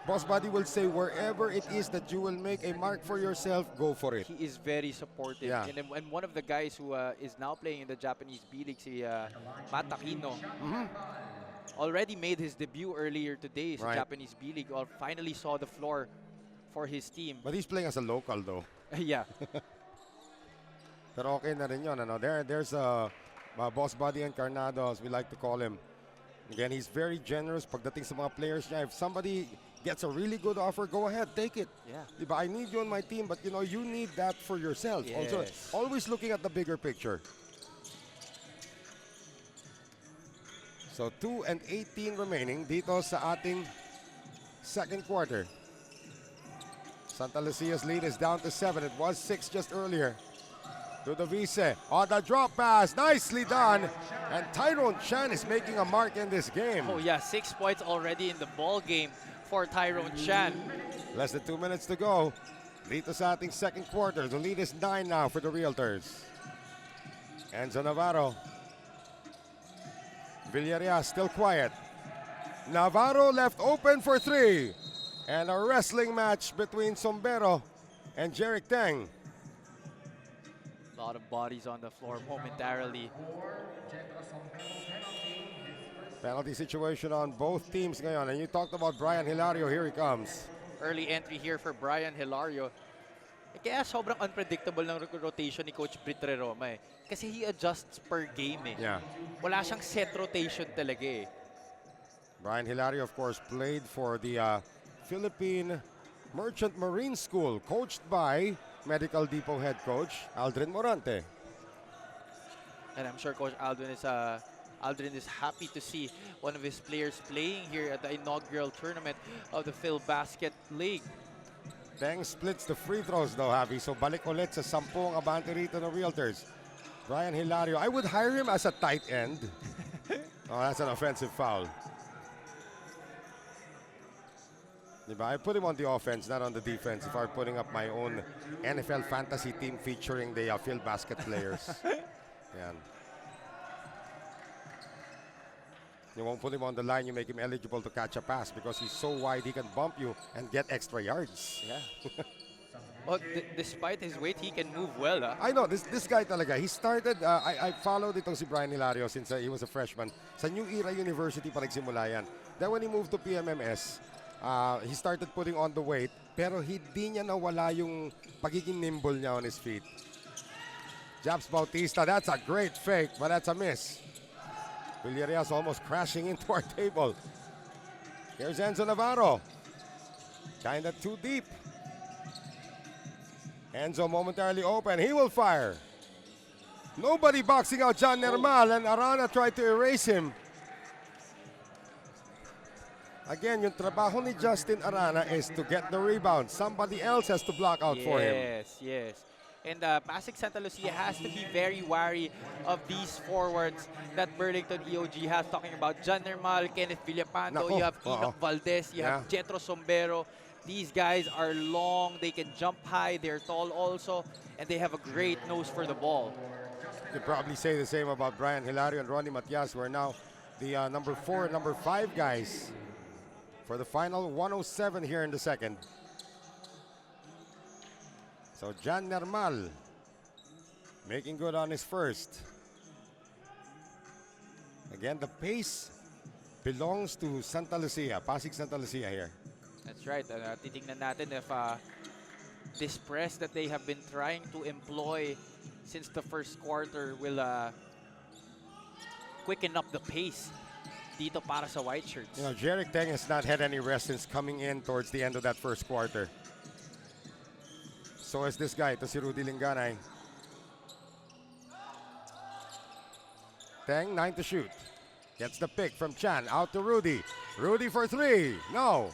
Boss Buddy will say, wherever it is that you will make a mark for yourself, go for it. He is very supportive. Yeah. And one of the guys who is now playing in the Japanese B-League, si Matt Aquino, already made his debut earlier today sa Japanese B-League. Finally saw the floor for his team. But he's playing as a local though. Yeah. Pero okay na rin yun. There's Boss Buddy Encarnado, as we like to call him. Again, he's very generous pagdating sa mga players niya. If somebody gets a really good offer, go ahead, take it. Yeah. Diba? I need you on my team, but you need that for yourself. Yes. Also, always looking at the bigger picture. So 2 and 18 remaining dito sa ating second quarter. Santa Lucia's lead is down to 7. It was 6 just earlier. Ludovice on the drop pass. Nicely done. And Tyrone Chan is making a mark in this game. Oh yeah, 6 points already in the ball game for Tyrone Chan. Less than 2 minutes to go. Dito sa ating second quarter. The lead is 9 now for the Realtors. Enzo Navarro. Villarreal still quiet. Navarro left open for 3. And a wrestling match between Sombero and Jeric Teng. A lot of bodies on the floor momentarily. Penalty situation on both teams ngayon. And you talked about Brian Hilario. Here he comes. Early entry here for Brian Hilario. Kaya sobrang unpredictable ng rotation ni Coach Britre Roma eh. Kasi he adjusts per game eh. Yeah. Wala siyang set rotation talaga eh. Brian Hilario, of course, played for the Philippine Merchant Marine School, coached by Medical Depot head coach Aldrin Morante. And I'm sure Coach Aldrin is happy to see one of his players playing here at the inaugural tournament of the Phil Basket League. Teng splits the free throws though, Javi. So balik ulit sa 10 ang abante rito ng Realtors. Brian Hilario, I would hire him as a tight end. Oh, that's an offensive foul. I put him on the offense, not on the defense. If I were putting up my own NFL fantasy team featuring the field basket players. Yan. You won't put him on the line, you make him eligible to catch a pass because he's so wide he can bump you and get extra yards. Yeah. Well, despite his weight, he can move well. I know, this guy talaga. He started, I followed itong si Brian Hilario since he was a freshman. Sa New Era University pa nagsimula yan. Then when he moved to PMMS, he started putting on the weight, pero hindi niya nawala yung pagiging nimble niya on his feet. Japs Bautista, that's a great fake, but that's a miss. Villarreal's almost crashing into our table. Here's Enzo Navarro. Kinda too deep. Enzo momentarily open, he will fire. Nobody boxing out John Nermal, and Arana tried to erase him. Again, yung trabaho ni Justin Arana is to get the rebound. Somebody else has to block out for him. Yes, yes. And Pasig Santa Lucia has to be very wary of these forwards that Burlington EOG has. Talking about John Nermal, Kenneth Villapando, Nako, you have Enoch Valdez, you have Jetro Sombero. These guys are long, they can jump high, they're tall also, and they have a great nose for the ball. You could probably say the same about Brian Hilario and Ronnie Matias, who are now the number 4 and number 5 guys for the final 107 here in the second. So Jan Nermal making good on his first. Again, the pace belongs to Santa Lucia, Pasig Santa Lucia here. That's right. Titingnan natin if this press that they have been trying to employ since the first quarter will quicken up the pace dito para sa White Shirts. You know, Jeric Teng has not had any rest since coming in towards the end of that first quarter. So is this guy, to si Rudy Linganay. Teng, 9 to shoot. Gets the pick from Chan, out to Rudy. Rudy for 3, no.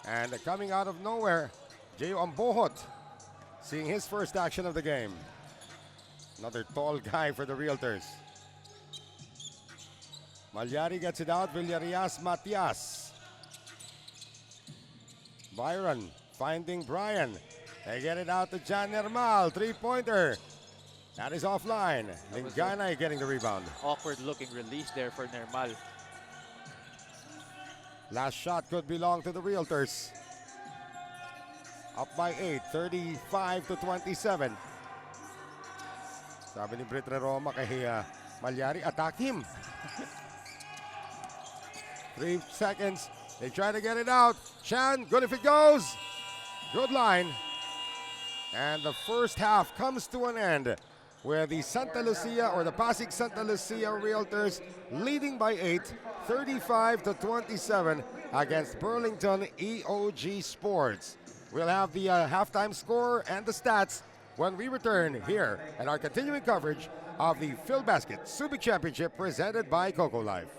And coming out of nowhere, Jayo Ambohot, seeing his first action of the game. Another tall guy for the Realtors. Malyari gets it out, Villarias Matias. Byron finding Brian. They get it out to Jan Nermal, three-pointer. That is offline. Linganay getting the rebound. Awkward looking release there for Nermal. Last shot could belong to the Realtors. Up by 8, 35 to 27. Sabi ni Britre Roma kay Malyari, attack him. 3 seconds. They try to get it out. Chan, good if it goes. Good line. And the first half comes to an end where the Santa Lucia or the Pasig Santa Lucia Realtors leading by 8, 35 to 27 against Burlington EOG Sports. We'll have the halftime score and the stats when we return here at our continuing coverage of the Phil Basket Subic Championship presented by Coco Life.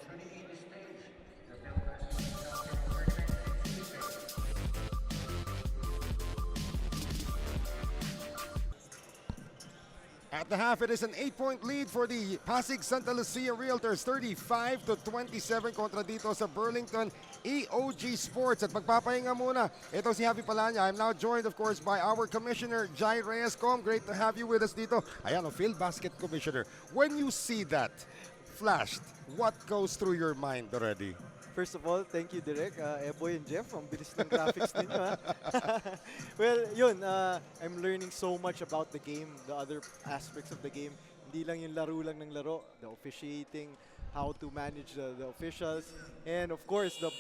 At the half, it is an 8-point lead for the Pasig Santa Lucia Realtors, 35 to 27 kontra dito sa Burlington EOG Sports. At magpapahinga muna, ito si Javi Palanya. I'm now joined, of course, by our Commissioner, Jai Reyes. Great to have you with us dito. Ayan, Phil Basket Commissioner. When you see that flashed, what goes through your mind already? First of all, thank you, Direk, Eboy and Jeff. Ang bilis ng graphics ninyo, ha? Well, yun, I'm learning so much about the game, the other aspects of the game. Hindi lang yung laro lang ng laro, the officiating, how to manage the officials, and of course, the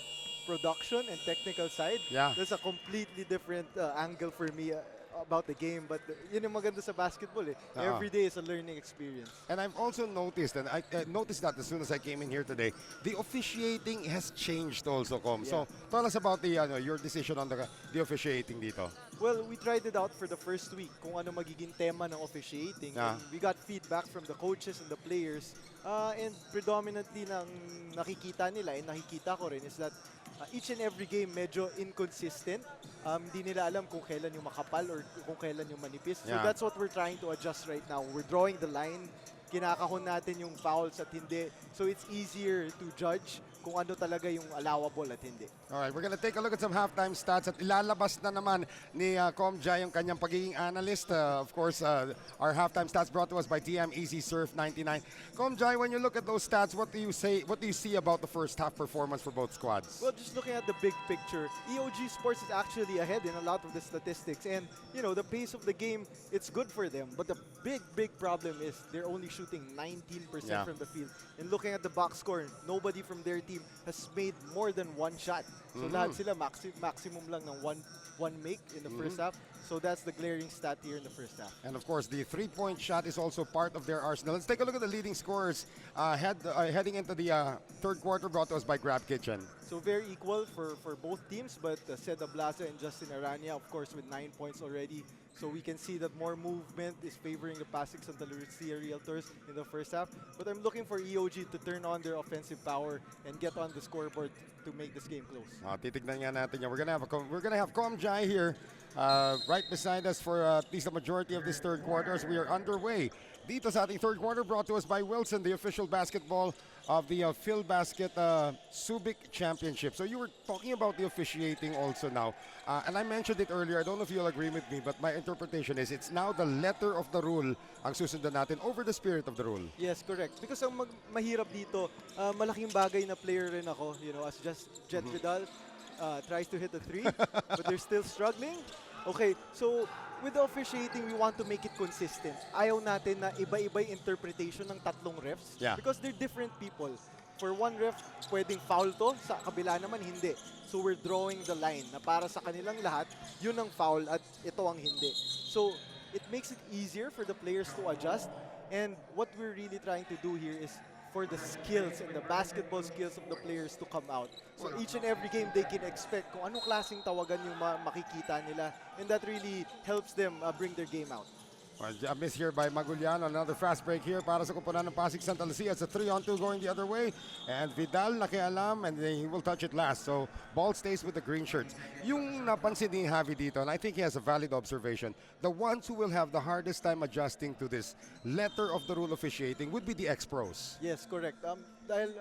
production and technical side. Yeah. That's a completely different angle for me about the game, but yun yung maganda sa basketball eh. Every day is a learning experience. And I've also noticed, and I noticed that as soon as I came in here today, the officiating has changed also, Com. So tell us about the your decision on the officiating dito. Well, we tried it out for the first week kung ano magiging tema ng officiating. And we got feedback from the coaches and the players. And predominantly ng nakikita nila and nakikita ko rin is that each and every game medyo inconsistent. Hindi nila alam kung kailan yung makapal or kung kailan yung manipis. So that's what we're trying to adjust right now. We're drawing the line. Kinakahon natin yung fouls at hindi. So it's easier to judge kung ano talaga yung allowable at hindi. Alright, we're gonna take a look at some halftime stats at ilalabas na naman ni Com Jai yung kanyang pagiging analyst. Of course, our halftime stats brought to us by TM Easy Surf 99. Com Jai, when you look at those stats, what do you see about the first half performance for both squads? Well, just looking at the big picture, EOG Sports is actually ahead in a lot of the statistics. And, you know, the pace of the game, it's good for them. But the big problem is they're only shooting 19% from the field. And looking at the box score, nobody from their team has made more than one shot. So lahat sila maximum lang ng one make in the first half. So that's the glaring stat here in the first half. And of course, the three-point shot is also part of their arsenal. Let's take a look at the leading scorers heading into the third quarter, brought to us by Grab Kitchen. So very equal for both teams, but Seda Blaza and Justin Arania, of course, with 9 points already. So we can see that more movement is favoring the Pasig Sta Lucia Realtors in the first half. But I'm looking for EOG to turn on their offensive power and get on the scoreboard to make this game close. Titignan nga natin yan. We're gonna have Com Jai here right beside us for at least the majority of this third quarter as we are underway. Dito sa ating third quarter, brought to us by Wilson, the official basketball of the Phil Basket Subic Championship. So you were talking about the officiating also now. And I mentioned it earlier, I don't know if you'll agree with me, but my interpretation is it's now the letter of the rule ang susundan natin over the spirit of the rule. Yes, correct. Because ang mahirap dito, malaking bagay na player rin ako, as just Jet Vidal tries to hit a three, but they're still struggling. Okay, so with the officiating, we want to make it consistent. Ayaw natin na iba-iba yung interpretation ng tatlong refs because they're different people. For one ref, pwedeng foul to, sa kabila naman hindi. So we're drawing the line na para sa kanilang lahat, yun ang foul at ito ang hindi. So it makes it easier for the players to adjust, and what we're really trying to do here is for the skills and the basketball skills of the players to come out. So each and every game they can expect kung anong klaseng tawagan yung makikita nila, and that really helps them bring their game out. A miss here by Maguliano. Another fast break here para sa kupunan ng Pasig Sta. It's a 3-on-2 going the other way. And Vidal nakialam and he will touch it last. So ball stays with the green shirts. Yung napansin ni Javi dito, and I think he has a valid observation, the ones who will have the hardest time adjusting to this letter of the rule officiating would be the ex-pros. Yes, correct. Dahil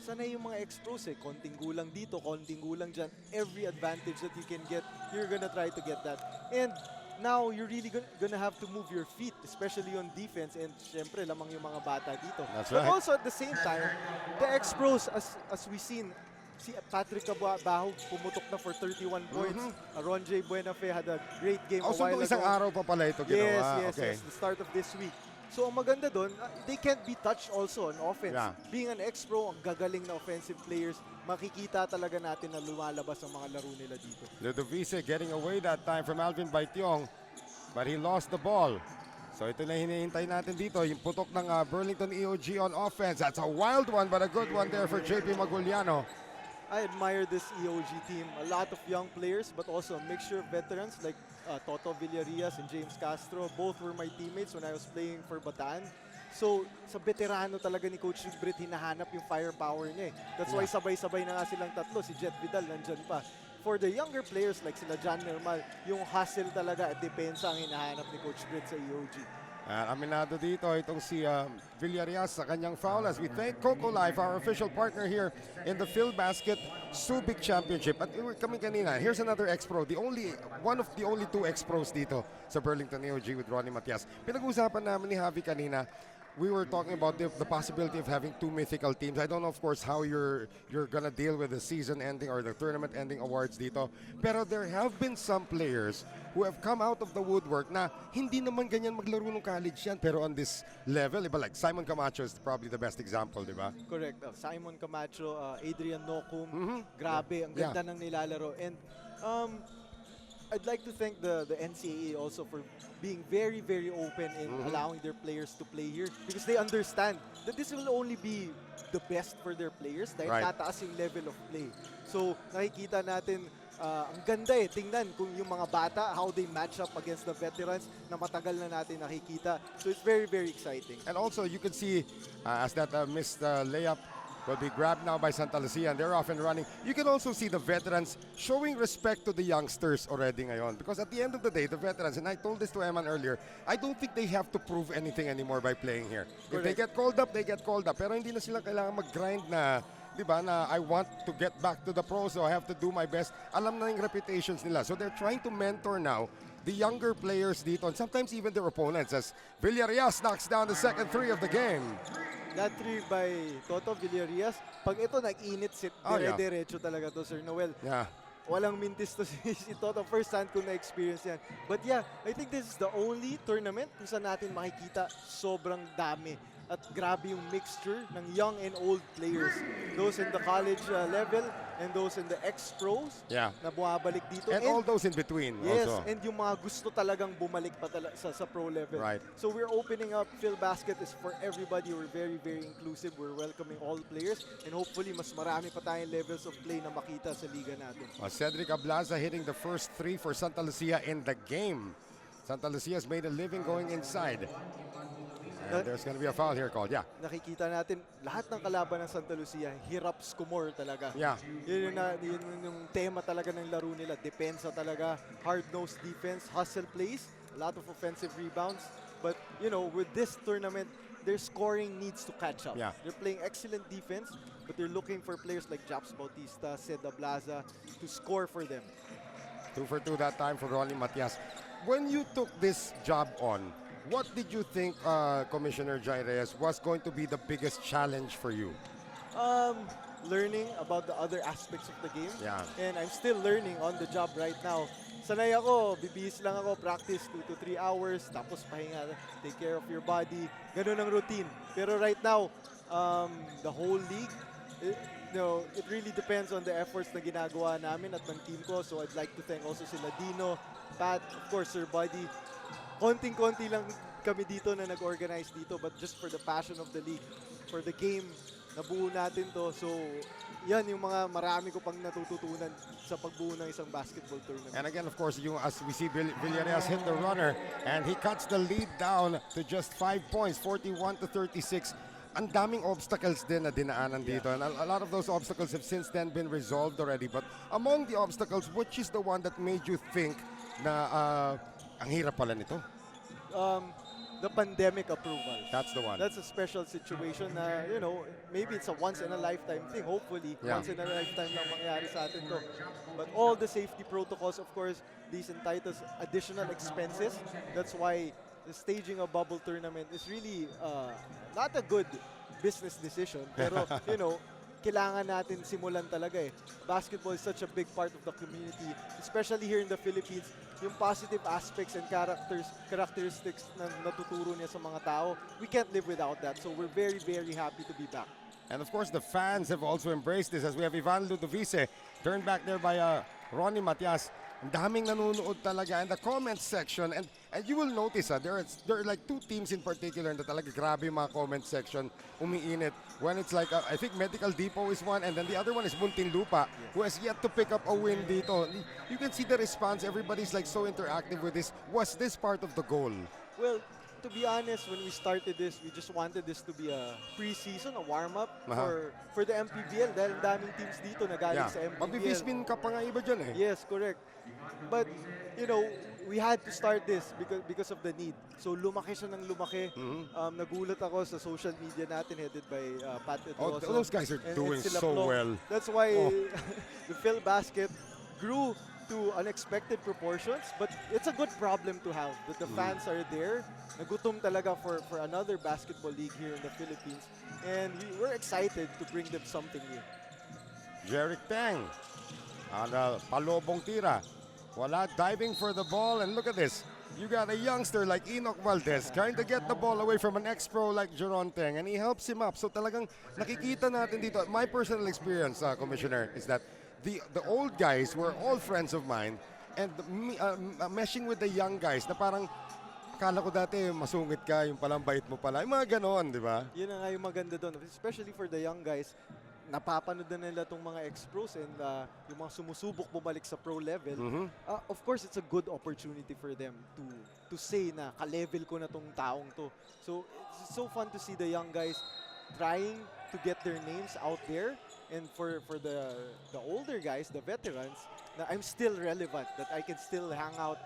sanay yung mga ex-pros konting gulang dito, konting gulang dyan. Every advantage that you can get, you're gonna try to get that. And now, you're really gonna have to move your feet, especially on defense, and syempre, lamang yung mga bata dito. That's But right. also, at the same time, the ex-pros, as we seen, si Patrick Baho pumutok na for 31 points. Ron J. Buenafe had a great game a So while ago. isang araw pa pala ito ginawa. Yes, Okay. the start of this week. So, ang maganda doon, they can't be touched also on offense. Yeah. Being an ex-pro, ang gagaling na offensive players, makikita talaga natin na lumalabas ang mga laro nila dito. Ludovice getting away that time from Alvin Baitiong, but he lost the ball. So ito na hinihintay natin dito, yung putok ng Burlington EOG on offense. That's a wild one, but a good one there for JP Maguliano. I admire this EOG team. A lot of young players, but also a mixture of veterans like Toto Villarias and James Castro. Both were my teammates when I was playing for Bataan. So, sa veterano talaga ni Coach Britt, hinahanap yung firepower niya. That's why sabay-sabay na nga silang tatlo. Si Jet Vidal nandyan pa. For the younger players like sila John Normal, yung hustle talaga at depensa ang hinahanap ni Coach Britt sa EOG. Aminado dito itong si Villarias sa kanyang foul as we thank Coco Life, our official partner here in the Phil Basket Subic Championship. At kami kanina, here's another ex-pro, one of the only two ex-pros dito sa Burlington EOG with Ronnie Matias. Pinag-usapan namin ni Javi kanina, we were talking about the possibility of having two mythical teams. I don't know, of course, how you're gonna deal with the season ending or the tournament ending awards dito. Pero there have been some players who have come out of the woodwork na hindi naman ganyan maglaro ng college yan. Pero on this level, iba, like Simon Camacho is probably the best example, di ba? Correct. Simon Camacho, Adrian Nocum, grabe, ang ganda ng nilalaro. And I'd like to thank the NCAA also for being very, very open in allowing their players to play here because they understand that this will only be the best for their players dahil tataas yung level of play. So, nakikita natin, ang ganda tingnan kung yung mga bata, how they match up against the veterans na matagal na natin nakikita. So, it's very, very exciting. And also, you can see as that missed layup will be grabbed now by Santa Lucia and they're off and running. You can also see the veterans showing respect to the youngsters already ngayon. Because at the end of the day, the veterans, and I told this to Eman earlier, I don't think they have to prove anything anymore by playing here. If they get called up, they get called up. Pero hindi na sila kailangan mag-grind na, di ba, na I want to get back to the pros, so I have to do my best. Alam na yung reputations nila. So they're trying to mentor now the younger players dito and sometimes even their opponents as Villarias knocks down the second three of the game. That three by Toto Villarias, pag ito nag-init, dire-diretso talaga to, Sir Noel. Yeah. Walang mintis to si Toto. First hand ko na-experience yan. But yeah, I think this is the only tournament kung saan natin makikita sobrang dami. At grabe yung mixture ng young and old players. Those in the college level and those in the ex-pros na bumabalik dito. And all those in between yes, also. and yung mga gusto talagang bumalik pa sa pro level. Right. So we're opening up. Phil Basket is for everybody. We're very, very inclusive. We're welcoming all players. And hopefully, mas marami pa tayong levels of play na makita sa liga natin. Cedric Ablaza hitting the first three for Santa Lucia in the game Santa Lucia's made a living going inside. And there's going to be a foul here called. Yeah. Nakikita natin, lahat ng kalaban ng Santa Lucia, hirap skumor talaga. Yeah. Yun yung tema talaga ng laro nila. Depensa talaga, hard-nosed defense, hustle plays, a lot of offensive rebounds. But, with this tournament, their scoring needs to catch up. Yeah. They're playing excellent defense, but they're looking for players like Japs Bautista, Seda Blaza to score for them. 2 for 2 that time for Ronnie Matias. When you took this job on, what did you think, Commissioner Jai Reyes, was going to be the biggest challenge for you? Learning about the other aspects of the game. Yeah. And I'm still learning on the job right now. Sanay ako, bibihis lang ako, practice 2 to 3 hours, tapos pahinga, take care of your body. Ganun ang routine. Pero right now, the whole league, it really depends on the efforts na ginagawa namin at ng team ko. So I'd like to thank also sila Dino, Pat, of course, Sir Buddy. Konting-konti lang kami dito na nag-organize dito, but just for the passion of the league, for the game, nabuo natin to. So, yan yung mga marami ko pang natututunan sa pagbuo ng isang basketball tournament. And again, of course, as we see Villarreal hit the runner, and he cuts the lead down to just 5 points, 41 to 36. Ang daming obstacles din na dinaanan dito. And a lot of those obstacles have since then been resolved already. But among the obstacles, which is the one that made you think na ang hirap pala nito? The pandemic approval. That's the one. That's a special situation na, maybe it's a once-in-a-lifetime thing. Hopefully, once-in-a-lifetime lang mangyari sa atin to. But all the safety protocols, of course, these entitle additional expenses. That's why the staging a bubble tournament is really not a good business decision. Pero, kailangan natin simulan talaga eh. Basketball is such a big part of the community, especially here in the Philippines. Yung positive aspects and characteristics na natuturo niya sa mga tao, we can't live without that. So we're very, very happy to be back. And of course, the fans have also embraced this as we have Ivan Ludovice turned back there by Ronnie Matias. Ang daming nanonood talaga in the comments section. And you will notice, there are like 2 teams in particular na talaga grabe yung mga comment section, umiinit. When it's like, I think Medical Depot is one, and then the other one is Muntinlupa, who has yet to pick up a win dito. You can see the response. Everybody's like so interactive with this. Was this part of the goal? Well, to be honest, when we started this, we just wanted this to be a pre-season, a warm-up for the MPBL dahil daming teams dito na galing sa MPBL. Mag-Vismin ka pa nga iba dyan eh. Yes, correct. But, we had to start this because of the need. So, lumaki siya ng lumaki. Nagulat ako sa social media natin headed by Pat Edroso. Those guys are doing sila so Flo. well. That's why the Phil Basket grew to unexpected proportions, but it's a good problem to have that the fans are there. Nagutom talaga for another basketball league here in the Philippines, and we're excited to bring them something new. Jeric Tang on a palobong tira. Wala, diving for the ball, and look at this. You got a youngster like Enoch Valdez trying to get the ball away from an ex-pro like Jeron Teng, and he helps him up. So talagang nakikita natin dito. My personal experience, Commissioner, is that the old guys were all friends of mine, and meshing with the young guys na parang akala ko dati masungit ka, yung palang bait mo pala. Yung mga ganon, di ba? Yun na nga yung maganda doon. Especially for the young guys, napapanood na nila itong mga ex-pros and yung mga sumusubok bumalik sa pro level. Of course, it's a good opportunity for them to say na ka-level ko na tong taong to. So, it's so fun to see the young guys trying to get their names out there. And for the older guys, the veterans, na I'm still relevant, that I can still hang out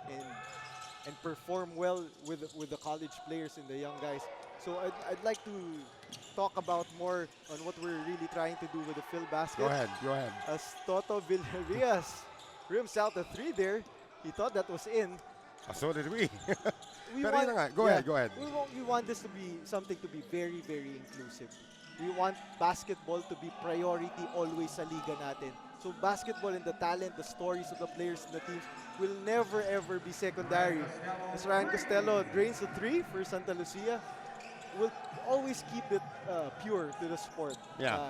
and perform well with the college players and the young guys. So I'd like to talk about more on what we're really trying to do with the Phil Basket. Go ahead. As Toto Villarreas rims out the 3 there, he thought that was in. So did we. Go ahead. We want this to be something to be very, very inclusive. We want basketball to be priority always sa liga natin. So basketball and the talent, the stories of the players and the teams will never ever be secondary. As Ryan Costello drains the 3 for Santa Lucia, we'll always keep it pure to the sport.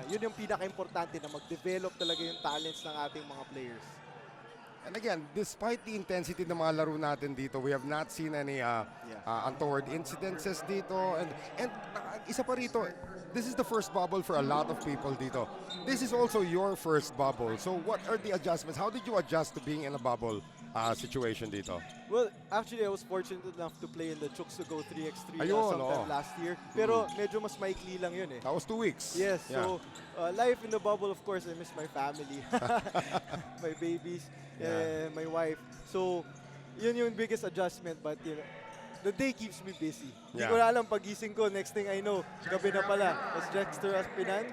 Yun yung pinaka-importante na mag-develop talaga yung talents ng ating mga players. And again, despite the intensity ng mga laro natin dito, we have not seen any untoward incidences dito. And isa pa rito, this is the first bubble for a lot of people dito. This is also your first bubble. So what are the adjustments? How did you adjust to being in a bubble situation dito? Well, actually, I was fortunate enough to play in the Chooks to Go 3x3 Ayun, sometime oo. last year. Pero medyo mas maikli lang yun eh. That was 2 weeks. Yes, Yeah. so life in the bubble, of course, I miss my family, my babies, my wife. So, yun yung biggest adjustment, but you know, the day keeps me busy. Hindi Yeah. ko na alam, pagising ko, next thing I know, gabi na pala. As Dexter Aspinan,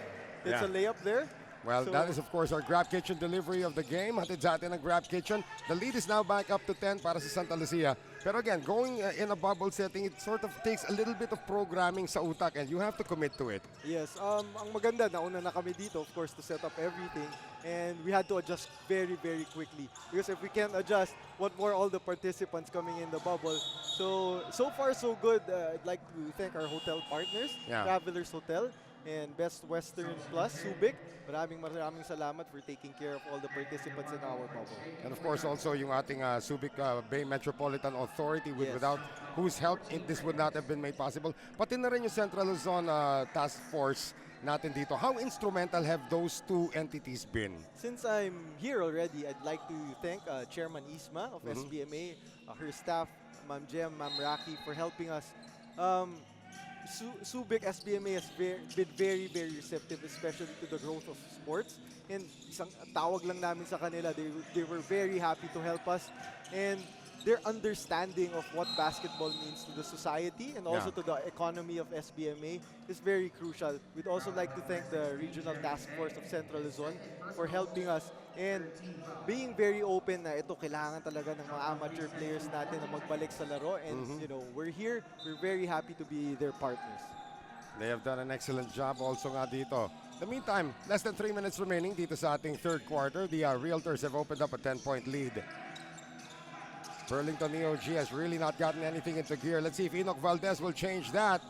it's a layup there. Well, So- that is, of course, our Grab Kitchen delivery of the game. Hatid sa atin ang Grab Kitchen. The lead is now back up to 10 para sa Santa Lucia. Pero again, going in a bubble setting, it sort of takes a little bit of programming sa utak and you have to commit to it. Yes, ang maganda, nauna na kami dito, of course, to set up everything. And we had to adjust very, very quickly. Because if we can't adjust, what more all the participants coming in the bubble. So far, so good. I'd like to thank our hotel partners, Yeah. Travelers Hotel, and Best Western Plus, Subic. Maraming salamat for taking care of all the participants in our bubble. And of course, also yung ating Subic Bay Metropolitan Authority Yes. without whose help this would not have been made possible. Pati na rin yung Central Luzon Task Force natin dito. How instrumental have those two entities been? Since I'm here already, I'd like to thank Chairman Isma of SBMA, her staff, Ma'am Jem, Ma'am Raki, for helping us. Subic SBMA has been very, very receptive, especially to the growth of sports. And isang tawag lang namin sa kanila, they were very happy to help us. And their understanding of what basketball means to the society and also to the economy of SBMA is very crucial. We'd also like to thank the Regional Task Force of Central Luzon for helping us and being very open na ito kailangan talaga ng mga amateur players natin na magbalik sa laro. And you know, we're here, we're very happy to be their partners. They have done an excellent job also nga dito. In the meantime, less than 3 minutes remaining dito sa ating third quarter. The Realtors have opened up a 10-point lead. Burlington EOG has really not gotten anything into gear. Let's see if Enoch Valdez will change that.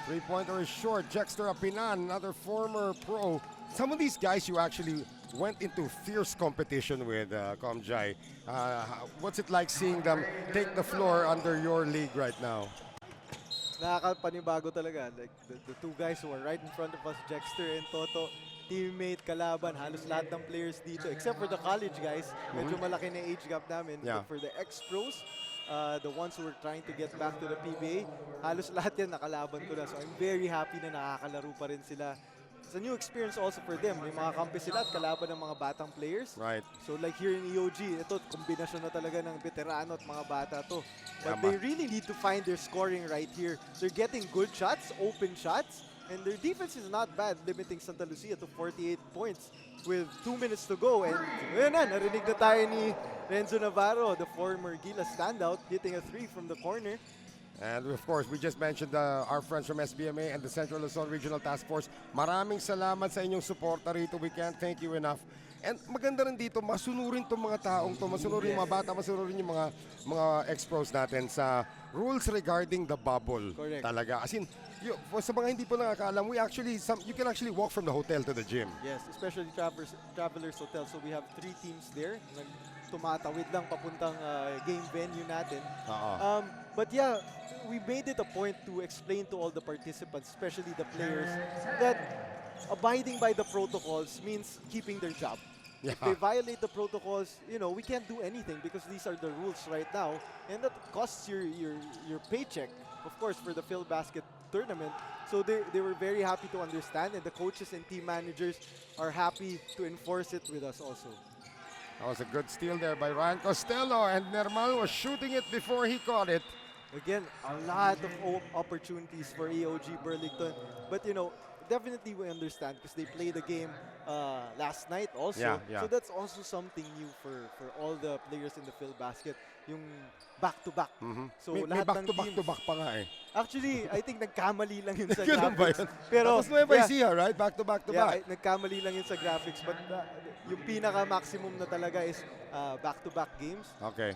Three-pointer is short. Jexter Apinan, another former pro. Some of these guys you actually went into fierce competition with, Komjai. What's it like seeing them take the floor under your league right now? Nakakapanibago talaga. Like the two guys who are right in front of us, Jexter and Toto, teammate, kalaban, halos lahat ng players dito, except for the college guys, medyo malaki na age gap namin. Yeah. But for the ex-pros, the ones who are trying to get back to the PBA, halos lahat yan nakalaban ko na. So I'm very happy na nakakalaro pa rin sila. It's a new experience also for them. May mga kampi sila at kalaban ng mga batang players. Right. So like here in EOG, ito kombinasyon na talaga ng veterano at mga bata to. But Tama. they really need to find their scoring right here. They're getting good shots, open shots, and their defense is not bad, limiting Santa Lucia to 48 points with 2 minutes to go. And yun na, narinig na tayo ni Renzo Navarro, the former Gilas standout, hitting a 3 from the corner. And of course, we just mentioned our friends from SBMA and the Central Luzon Regional Task Force. Maraming salamat sa inyong suporta rito. We can't thank you enough. And maganda rin dito, masunurin itong mga taong to, masunurin yung mga bata, masunurin yung mga ex-pros natin sa rules regarding the bubble. Correct. Talaga. As in, sa mga hindi po nakakaalam, you can actually walk from the hotel to the gym. Yes, especially Travelers Hotel. So we have 3 teams there. Tumatawid lang papuntang game venue natin. But yeah, we made it a point to explain to all the participants, especially the players, that abiding by the protocols means keeping their job. If they violate the protocols, you know, we can't do anything because these are the rules right now, and that costs your paycheck, of course, for the Phil Basket tournament. So they were very happy to understand, and the coaches and team managers are happy to enforce it with us also. That was a good steal there by Ryan Costello, and Nermal was shooting it before he caught it. Again, a lot of opportunities for EOG Burlington, but you know, definitely we understand because they played the game last night also. Yeah. So that's also something new for all the players in the Phil Basket, yung back-to-back. So May lahat ng teams. back-to-back pa nga eh. Actually, I think nagkamali lang yun sa Ganun ba graphics. yun? Pero Tapos Nueva Ecija, right? Back-to-back. nagkamali lang yun sa graphics, but yung pinaka-maximum na talaga is back-to-back games. Okay.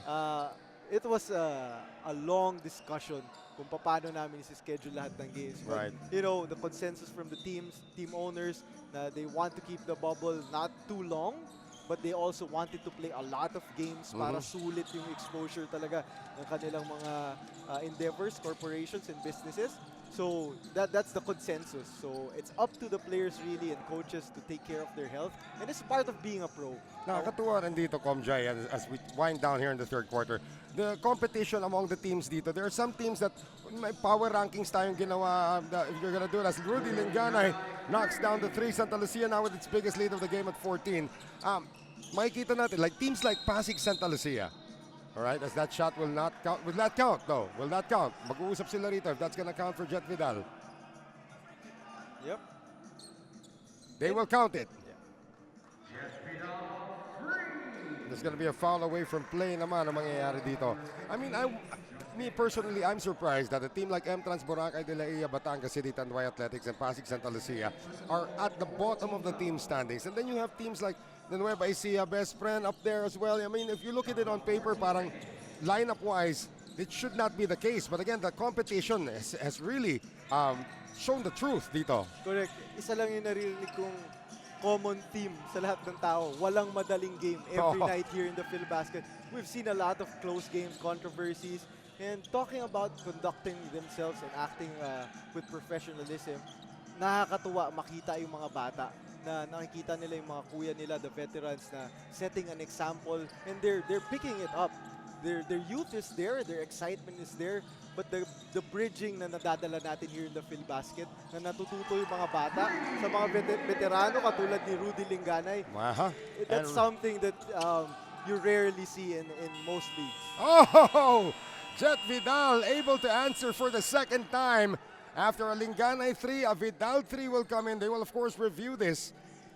It was a long discussion kung paano namin isi-schedule lahat ng games. But, Right. you know, the consensus from the team owners, na they want to keep the bubble not too long, but they also wanted to play a lot of games para sulit yung exposure talaga ng kanilang mga endeavors, corporations, and businesses. So that's the consensus. So it's up to the players really and coaches to take care of their health. And it's part of being a pro. Nakakatuwa rin dito, Comjay, as we wind down here in the third quarter. The competition among the teams dito, there are some teams that may power rankings tayong ginawa. If you're gonna do it, as Rudy Linganay knocks down the 3. Santa Lucia now with its biggest lead of the game at 14. Makikita natin, like teams like Pasig Santa Lucia. All right, as that shot will not count. Will that count? No, will not count. Mag-uusap sila rito if that's gonna count for Jet Vidal. Yep. They will count it. There's gonna be a foul away from play naman ang mangyayari dito. I mean, me personally, I'm surprised that a team like M-Trans Boracay de la Ia, Batangas City, Tanduay Athletics, and Pasig Santa Lucia are at the bottom of the team standings. And then you have teams like the Nueva Ecija, Best Friend up there as well. I mean, if you look at it on paper, parang lineup-wise, it should not be the case. But again, the competition has really shown the truth dito. Correct. Isa lang yung naririnig kong common theme sa lahat ng tao. Walang madaling game every night here in the PhilBasket. We've seen a lot of close games, controversies, and talking about conducting themselves and acting with professionalism, nakakatuwa makita yung mga bata na nakikita nila yung mga kuya nila, the veterans, na setting an example, and they're picking it up. Their youth is there, their excitement is there, but the bridging na nadadala natin here in the PhilBasket, na natututo yung mga bata sa mga veterano katulad ni Rudy Linganay, that's something that you rarely see in most leagues. Oh! Jet Vidal able to answer for the second time. After a Linganay 3, a Vidal 3 will come in. They will, of course, review this,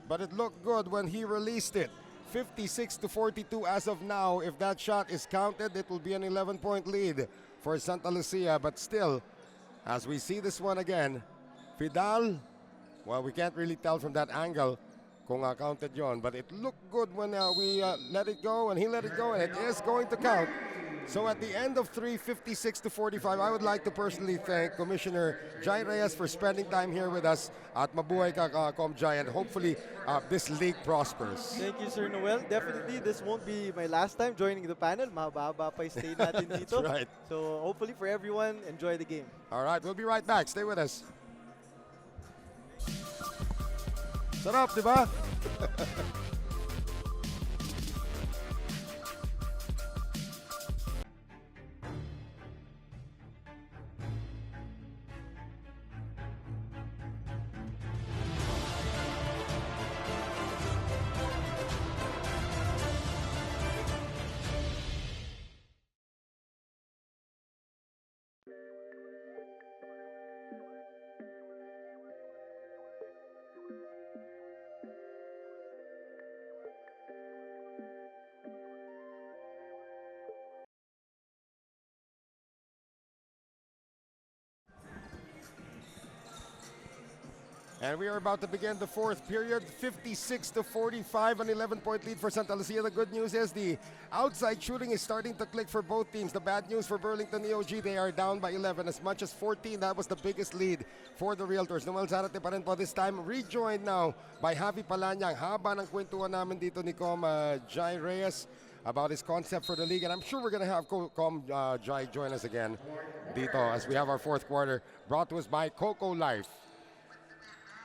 but it looked good when he released it. 56-42 as of now. If that shot is counted, it will be an 11-point lead for Santa Lucia. But still, as we see this one again, Vidal, well, we can't really tell from that angle kung counted yon, but it looked good when we let it go, and he let it go, and it is going to count. So at the end of 3, 56-45, I would like to personally thank Commissioner Jai Reyes for spending time here with us at Mabuhay ka, Comjai, and hopefully this league prospers. Thank you, Sir Noel. Definitely, this won't be my last time joining the panel. Mahaba pa yung stay natin dito. That's right. So hopefully for everyone, enjoy the game. All right, we'll be right back. Stay with us. Sarap, di ba? And we are about to begin the fourth period, 56-45, an 11-point lead for Santa Lucia. The good news is the outside shooting is starting to click for both teams. The bad news for Burlington EOG, they are down by 11, as much as 14. That was the biggest lead for the Realtors. Noel Zarate pa rin po this time, rejoined now by Javi Palanyang. Haba ng kwentuhan namin dito ni Jai Reyes about his concept for the league. And I'm sure we're going to have Jai join us again dito as we have our fourth quarter brought to us by Coco Life.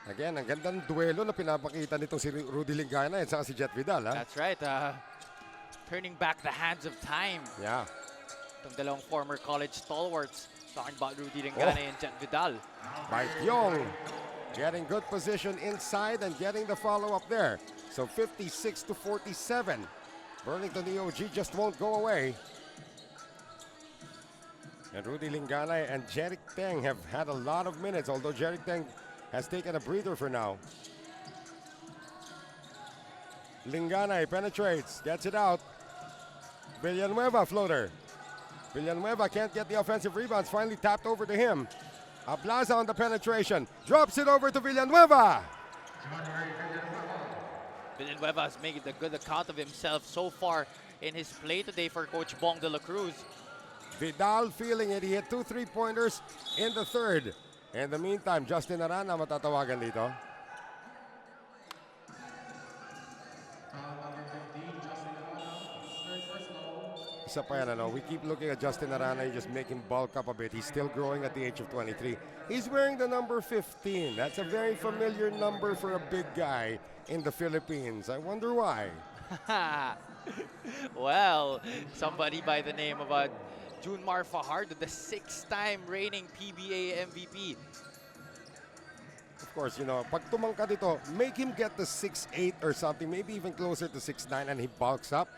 Again, ang gandang duelo na pinapakita nitong si Rudy Linganay at saka si Jet Vidal. That's right. Turning back the hands of time. Yeah. Itong dalawang former college stalwarts. Talking about Rudy Linganay and Jet Vidal. By Pyong getting good position inside and getting the follow-up there. So 56-47. Burlington EOG just won't go away. And Rudy Linganay and Jeric Teng have had a lot of minutes, although Jeric Teng has taken a breather for now. Linganay penetrates, gets it out. Villanueva floater. Villanueva can't get the offensive rebounds, finally tapped over to him. Ablaza on the penetration, drops it over to Villanueva. Villanueva has made a good account of himself so far in his play today for Coach Bong de la Cruz. Vidal feeling it, he hit 2 3-pointers in the third. In the meantime, Justin Arana matatawagan dito. Isa pa yan, we keep looking at Justin Arana, you just make him bulk up a bit. He's still growing at the age of 23. He's wearing the number 15. That's a very familiar number for a big guy in the Philippines. I wonder why. Well, somebody by the name of Junmar Fajardo, the 6-time reigning PBA MVP. Of course, pag tumangka dito, make him get the 6'8 or something, maybe even closer to 6'9, and he bulks up.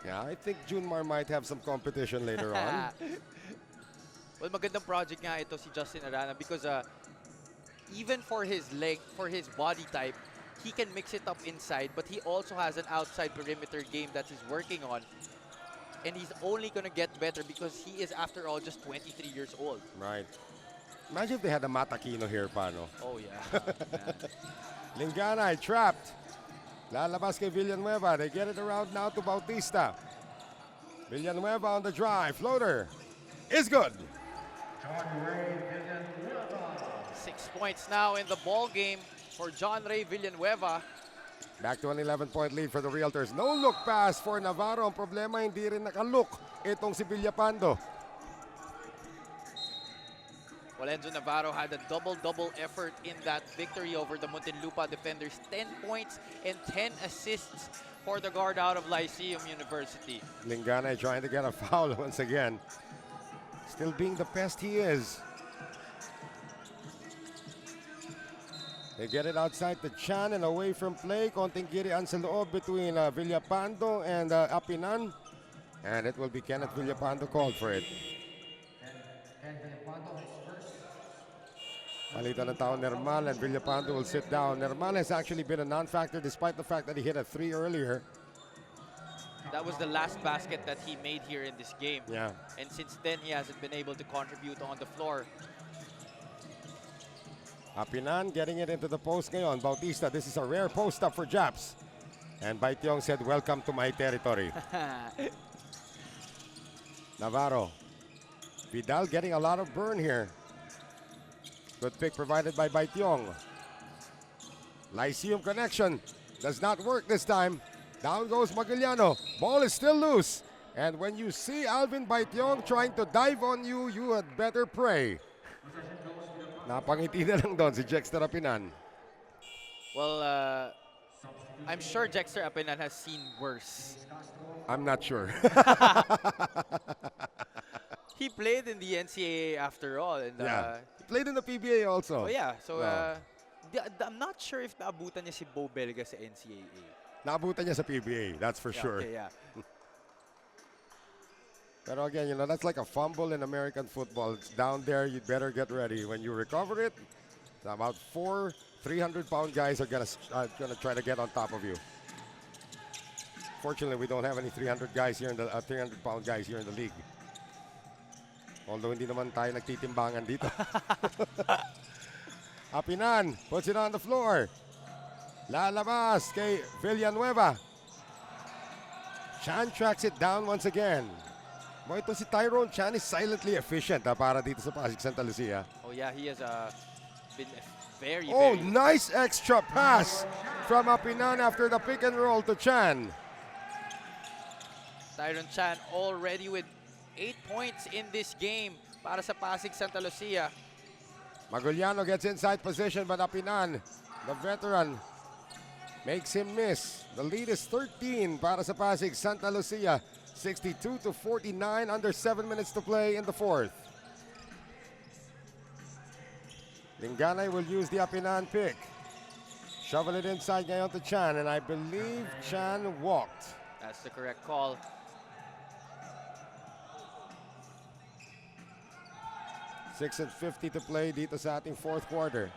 Yeah, I think Junmar might have some competition later on. Well, magandang project nga ito si Justin Arana because even for his length, for his body type, he can mix it up inside, but he also has an outside perimeter game that he's working on. And he's only going to get better because he is, after all, just 23 years old. Right. Imagine if they had a Matakino here, paano? Oh, yeah. Linganay trapped. Lalabas kay Villanueva. They get it around now to Bautista. Villanueva on the drive. Floater is good. 6 points now in the ball game for John Ray Villanueva. Back to an 11-point lead for the Realtors. No look pass for Navarro. Ang problema, hindi rin nakalook itong si Villapando. Well, Enzo Navarro had a double-double effort in that victory over the Muntinlupa defenders. 10 points and 10 assists for the guard out of Lyceum University. Lingana trying to get a foul once again. Still being the best he is. They get it outside to Chan and away from play. Konting girian sa loob between Villapando and Apinan. And it will be Kenneth Villapando called for it. Palitan ng tao Nermal, and Villapando will sit down. Nermal has actually been a non-factor despite the fact that he hit a 3 earlier. That was the last basket that he made here in this game. Yeah. And since then, he hasn't been able to contribute on the floor. Apinan getting it into the post ngayon. Bautista, this is a rare post up for Japs. And Baitiong said, welcome to my territory. Navarro. Vidal getting a lot of burn here. Good pick provided by Baitiong. Lyceum connection. Does not work this time. Down goes Magallano. Ball is still loose. And when you see Alvin Baitiong trying to dive on you, you had better pray. Napangiti na lang doon si Jexter Apinan. Well, I'm sure Jexter Apinan has seen worse. I'm not sure. He played in the NCAA after all. And, Yeah. He played in the PBA also. Oh yeah, so Oh. I'm not sure if naabutan niya si Bo Belga sa NCAA. Naabutan niya sa PBA, that's for Yeah, sure. okay, yeah. Pero again, that's like a fumble in American football. It's down there, you'd better get ready. When you recover it, about 4 300-pound guys are gonna try to get on top of you. Fortunately, we don't have any 300 guys here in the 300-pound guys here in the league. Although hindi naman tayo nagtitimbangan dito. Apinan puts it on the floor. Lalabas kay Villanueva. Chan tracks it down once again. Mo ito si Tyrone Chan is silently efficient para dito sa Pasig Santa Lucia. Oh yeah, he has been very, Oh, very... nice extra pass from Apinan after the pick and roll to Chan. Tyron Chan already with 8 points in this game para sa Pasig Santa Lucia. Maguliano gets inside position, but Apinan, the veteran, makes him miss. The lead is 13 para sa Pasig Santa Lucia. 62-49, under 7 minutes to play in the fourth. Linganay will use the Apinan pick. Shovel it inside ngayon to Chan, and I believe Chan walked. That's the correct call. .50 to play dito sa ating fourth quarter.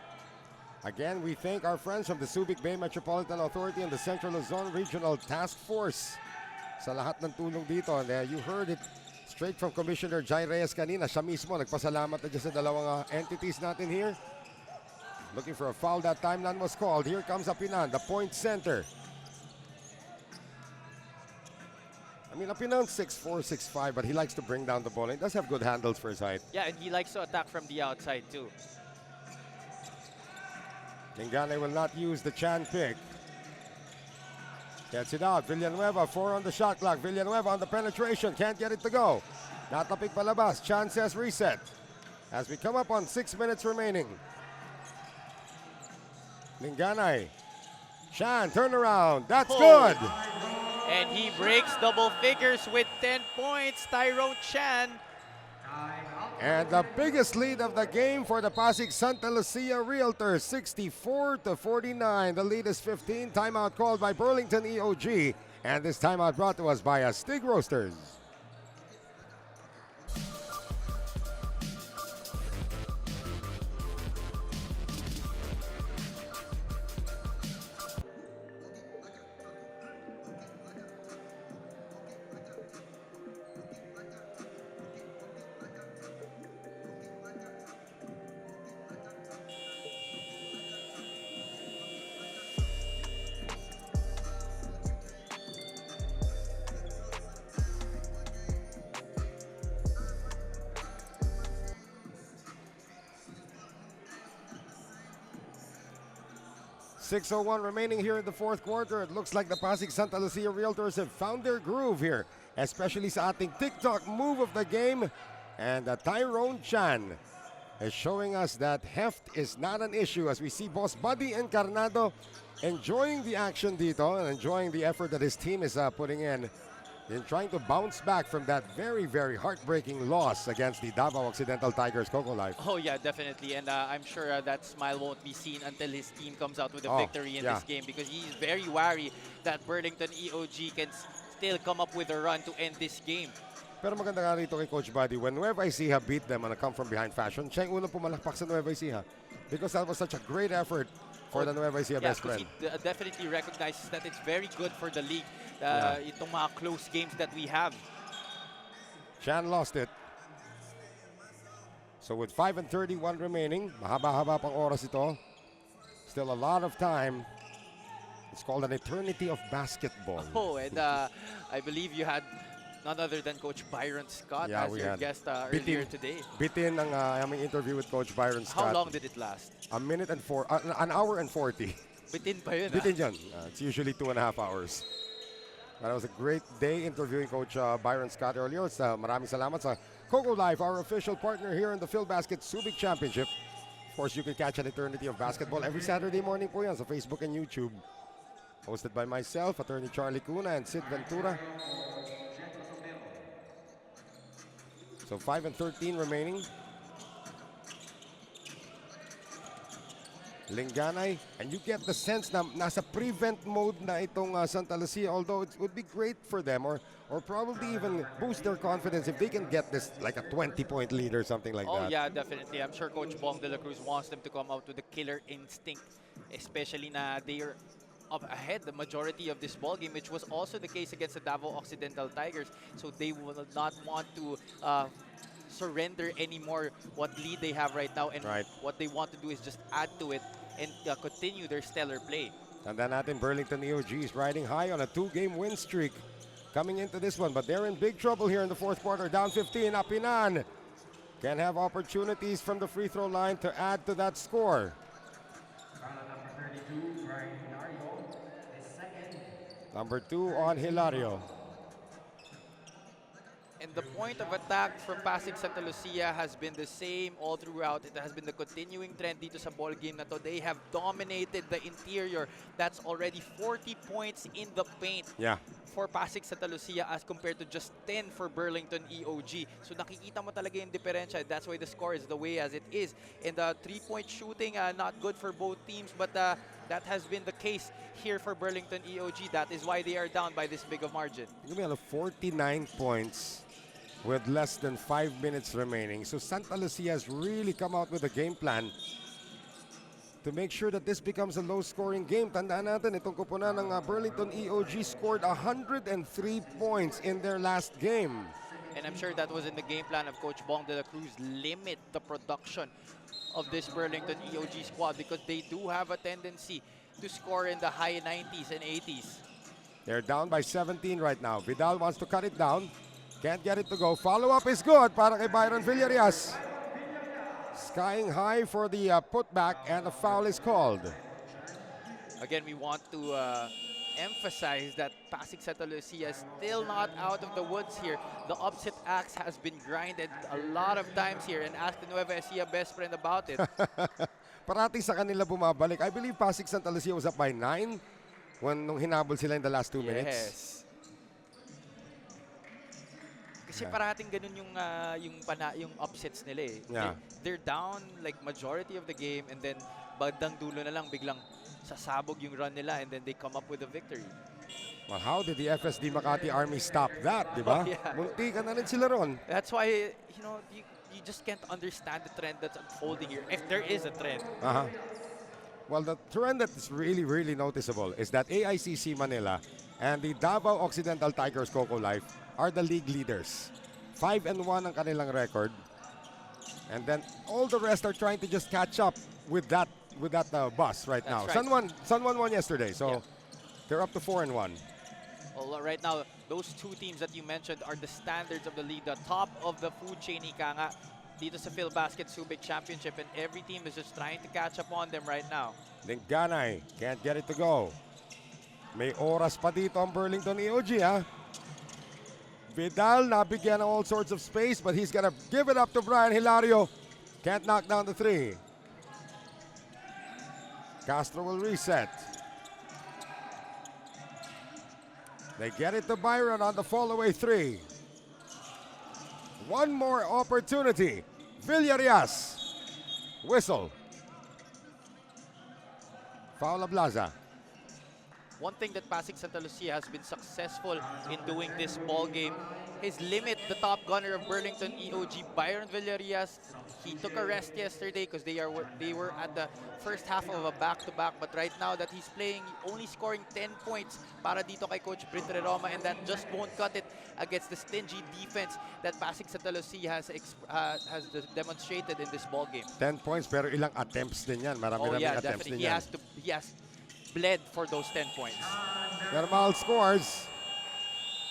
Again, we thank our friends from the Subic Bay Metropolitan Authority and the Central Luzon Regional Task Force sa lahat ng tulong dito. And you heard it straight from Commissioner Jai Reyes kanina. Siya mismo nagpasalamat na dyan sa dalawang entities natin here. Looking for a foul that time, none was called. Here comes Apinan, the point center. I mean, Apinan's 6'4", 6'5", but he likes to bring down the ball. He does have good handles for his height. Yeah, and he likes to attack from the outside too. Lingane will not use the Chan pick. Gets it out. Villanueva, 4 on the shot clock. Villanueva on the penetration. Can't get it to go. Natapik palabas. Chan says reset. As we come up on 6 minutes remaining. Linganay. Chan, turnaround. That's good. And he breaks double figures with 10 points. Tyrone Chan. And the biggest lead of the game for the Pasig Santa Lucia Realtors, 64-49. The lead is 15. Timeout called by Burlington EOG. And this timeout brought to us by Stig Roasters. .601 remaining here in the fourth quarter. It looks like the Pasig Santa Lucia Realtors have found their groove here, especially sa ating TikTok move of the game. And Tyrone Chan is showing us that heft is not an issue as we see Boss Buddy Encarnado enjoying the action dito and enjoying the effort that his team is putting in trying to bounce back from that very, very heartbreaking loss against the Davao Occidental Tigers. Coco Life. Oh yeah, definitely. And I'm sure that smile won't be seen until his team comes out with a victory in this game, because he's very wary that Burlington EOG can still come up with a run to end this game. Pero maganda nga rito kay Coach Buddy, when Nueva Ecija beat them on a come from behind fashion, siya yung unang pumalakpak sa Nueva Ecija because that was such a great effort for the Nueva Ecija best friend. He definitely recognizes that it's very good for the league, itong mga close games that we have. Chan lost it. So with 5:31 remaining, mahaba-haba pang oras ito. Still a lot of time. It's called an eternity of basketball. Oh, and I believe you had none other than Coach Byron Scott as your guest earlier today. Bitin ang aming interview with Coach Byron Scott. How long did it last? An hour and 40. Bitin pa yun. Bitin yun. It's usually 2.5 hours. That was a great day interviewing Coach Byron Scott earlier. Maraming salamat sa Coco Life, our official partner here in the Phil Basket Subic Championship. Of course, you can catch an eternity of basketball every Saturday morning po yan sa Facebook and YouTube. Hosted by myself, Attorney Charlie Cuna and Sid Ventura. So 5:13 remaining. Linganay, and you get the sense na nasa prevent mode na itong Santa Lucia, although it would be great for them or probably even boost their confidence if they can get this like a 20-point lead or something like that. Oh yeah, definitely. I'm sure Coach Bong de la Cruz wants them to come out with a killer instinct, especially na they are up ahead the majority of this ball game, which was also the case against the Davao Occidental Tigers. So they will not want to surrender anymore what lead they have right now, and what they want to do is just add to it and continue their stellar play. Tanda natin, Burlington EOG is riding high on a 2-game win streak coming into this one, but they're in big trouble here in the fourth quarter. Down 15, Apinan can have opportunities from the free throw line to add to that score. Number 2 on Hilario. And the point of attack from Pasig Santa Lucia has been the same all throughout. It has been the continuing trend dito sa ball game na to. They have dominated the interior. That's already 40 points in the paint for Pasig Santa Lucia as compared to just 10 for Burlington EOG. So nakikita mo talaga yung diferensya. That's why the score is the way as it is. And the three-point shooting, not good for both teams, but that has been the case here for Burlington EOG. That is why they are down by this big of margin. We have 49 points with less than 5 minutes remaining. So Santa Lucia has really come out with a game plan to make sure that this becomes a low-scoring game. Tandaan natin, itong kupunan ng Burlington EOG scored 103 points in their last game. And I'm sure that was in the game plan of Coach Bong de la Cruz, limit the production of this Burlington EOG squad because they do have a tendency to score in the high 90s and 80s. They're down by 17 right now. Vidal wants to cut it down. Can't get it to go. Follow-up is good para kay Byron Villarias. Skying high for the putback, and a foul is called. Again, we want to emphasize that Pasig Sta is still not out of the woods here. The opposite axe has been grinded a lot of times here, and ask the Nueva Ecija best friend about it. Parati sa kanila bumabalik. I believe Pasig Sta was up by 9 nung hinabol sila in the last 2 minutes. Yes. Kasi parating ganun yung upsets nila eh. Yeah. They're down like majority of the game, and then bandang dulo na lang biglang sasabog yung run nila, and then they come up with a victory. Well, how did the FSD Makati Army stop that, di ba? Oh, yeah. Munti ka na rin sila ron. That's why, you just can't understand the trend that's unfolding here, if there is a trend. Well, the trend that is really, really noticeable is that AICC Manila and the Davao Occidental Tigers Coco Life are the league leaders. 5-1 ang kanilang record. And then all the rest are trying to just catch up with that bus right now. That's right. Sun won yesterday, so Yeah. they're up to 4-1. Well, right now, those two teams that you mentioned are the standards of the league, the top of the food chain, ika nga, dito sa PhilBasket Subic Championship, and every team is just trying to catch up on them right now. Linganay can't get it to go. May oras pa dito ang Burlington EOG, ha? Vidal nabigyan ng all sorts of space, but he's gonna give it up to Brian Hilario. Can't knock down the three. Castro will reset. They get it to Byron on the fall-away three. One more opportunity. Villarias. Whistle. Foul Ablaza. One thing that Pasig Sta has been successful in doing this ball game is limit the top gunner of Burlington EOG, Byron Villarias. He took a rest yesterday because they were at the first half of a back-to-back, but right now that he's playing, only scoring 10 points para dito kay Coach Britre Roma, and that just won't cut it against the stingy defense that Pasig Sta has demonstrated in this ball game. 10 points pero ilang attempts din yan. Marami-rami attempts definitely. din yan. He has bled for those 10 points. Normal scores.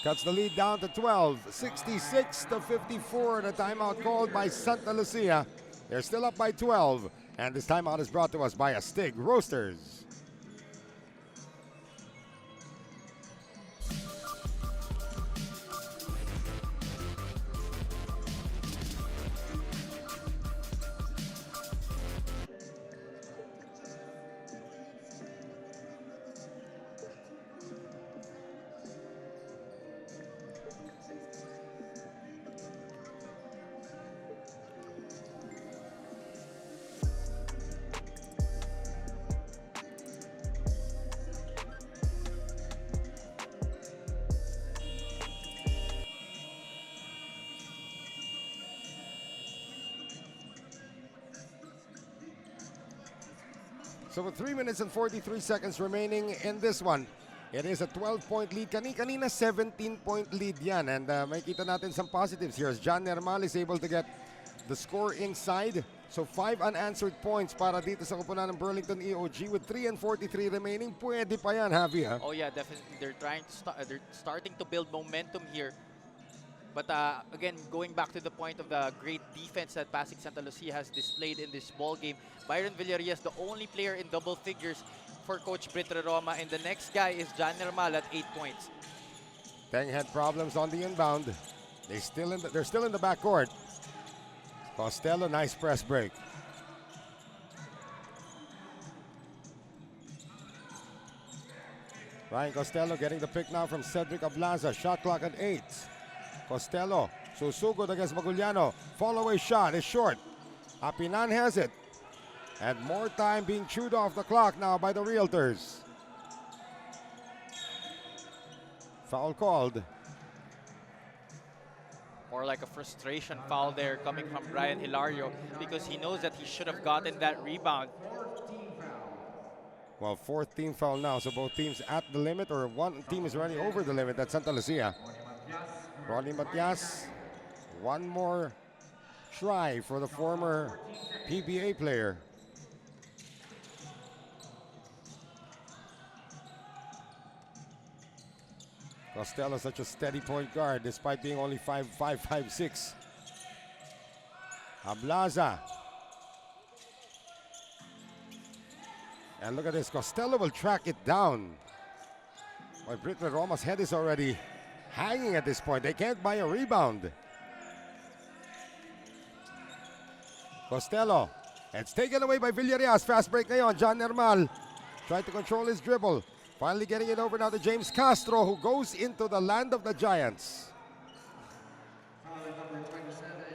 Cuts the lead down to 12. 66-54. The timeout called by Santa Lucia. They're still up by 12. And this timeout is brought to us by Astig Roasters. So with 3 minutes and 43 seconds remaining in this one, it is a 12-point lead. Kanina 17-point lead yan. And may kita natin some positives here as John Nermal is able to get the score inside. So 5 unanswered points para dito sa kupunan ng Burlington EOG with 3 and 43 remaining. Pwede pa yan, Javi, ha? Oh yeah, definitely. They're starting to build momentum here. But again, going back to the point of the great defense that Pasig Sta has displayed in this ball game, Byron Villarias, the only player in double figures for Coach Britre Roma, and the next guy is John Nermal at 8 points. Teng had problems on the inbound. They're still in the backcourt. Costello, nice press break. Ryan Costello getting the pick now from Cedric Ablaza. Shot clock at 8. Costello, susugod against Maguliano. Fall-away shot is short. Apinan has it. And more time being chewed off the clock now by the Realtors. Foul called. Or like a frustration foul there coming from Brian Hilario, because he knows that he should have gotten that rebound. Well, fourth team foul now, so both teams at the limit, or one team is running over the limit. That's Santa Lucia. Ronnie Matias, one more try for the former PBA player. Costello, such a steady point guard despite being only 5'5", 5'6". Ablaza. And look at this, Costello will track it down. Boy, Britney Roma's head is already hanging at this point. They can't buy a rebound. Costello. It's taken away by Villarias. Fast break ngayon. John Nermal trying to control his dribble. Finally getting it over now to James Castro, who goes into the land of the Giants.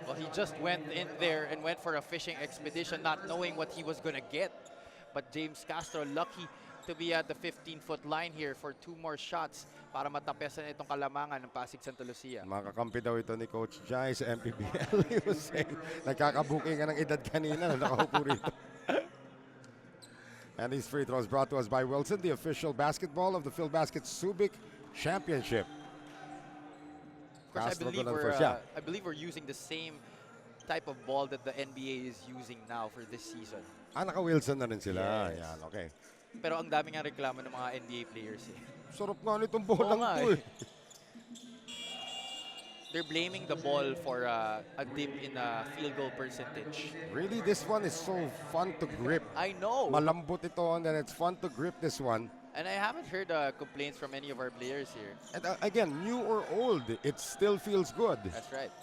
Well, he just went in there and went for a fishing expedition, not knowing what he was going to get. But James Castro, lucky to be at the 15-foot line here for 2 more shots para matapesan itong kalamangan ng Pasig Santa Lucia. Makakampi daw ito ni Coach Jai sa MPBL. He was saying, nagkakabuking ka ng edad kanina na nakaupo rito. And these free throws brought to us by Wilson, the official basketball of the Phil Basket Subic Championship. Of course, Castro going on first. Yeah. I believe we're using the same type of ball that the NBA is using now for this season. Naka-Wilson na rin sila. Yes. Yan, okay. Pero ang daming nga reklamo ng mga NBA players eh. Sarap nga nitong bolang nga to eh. They're blaming the ball for a dip in field goal percentage. Really, this one is so fun to grip. I know. Malambot ito and then it's fun to grip this one. And I haven't heard complaints from any of our players here. And again, new or old, it still feels good. That's right.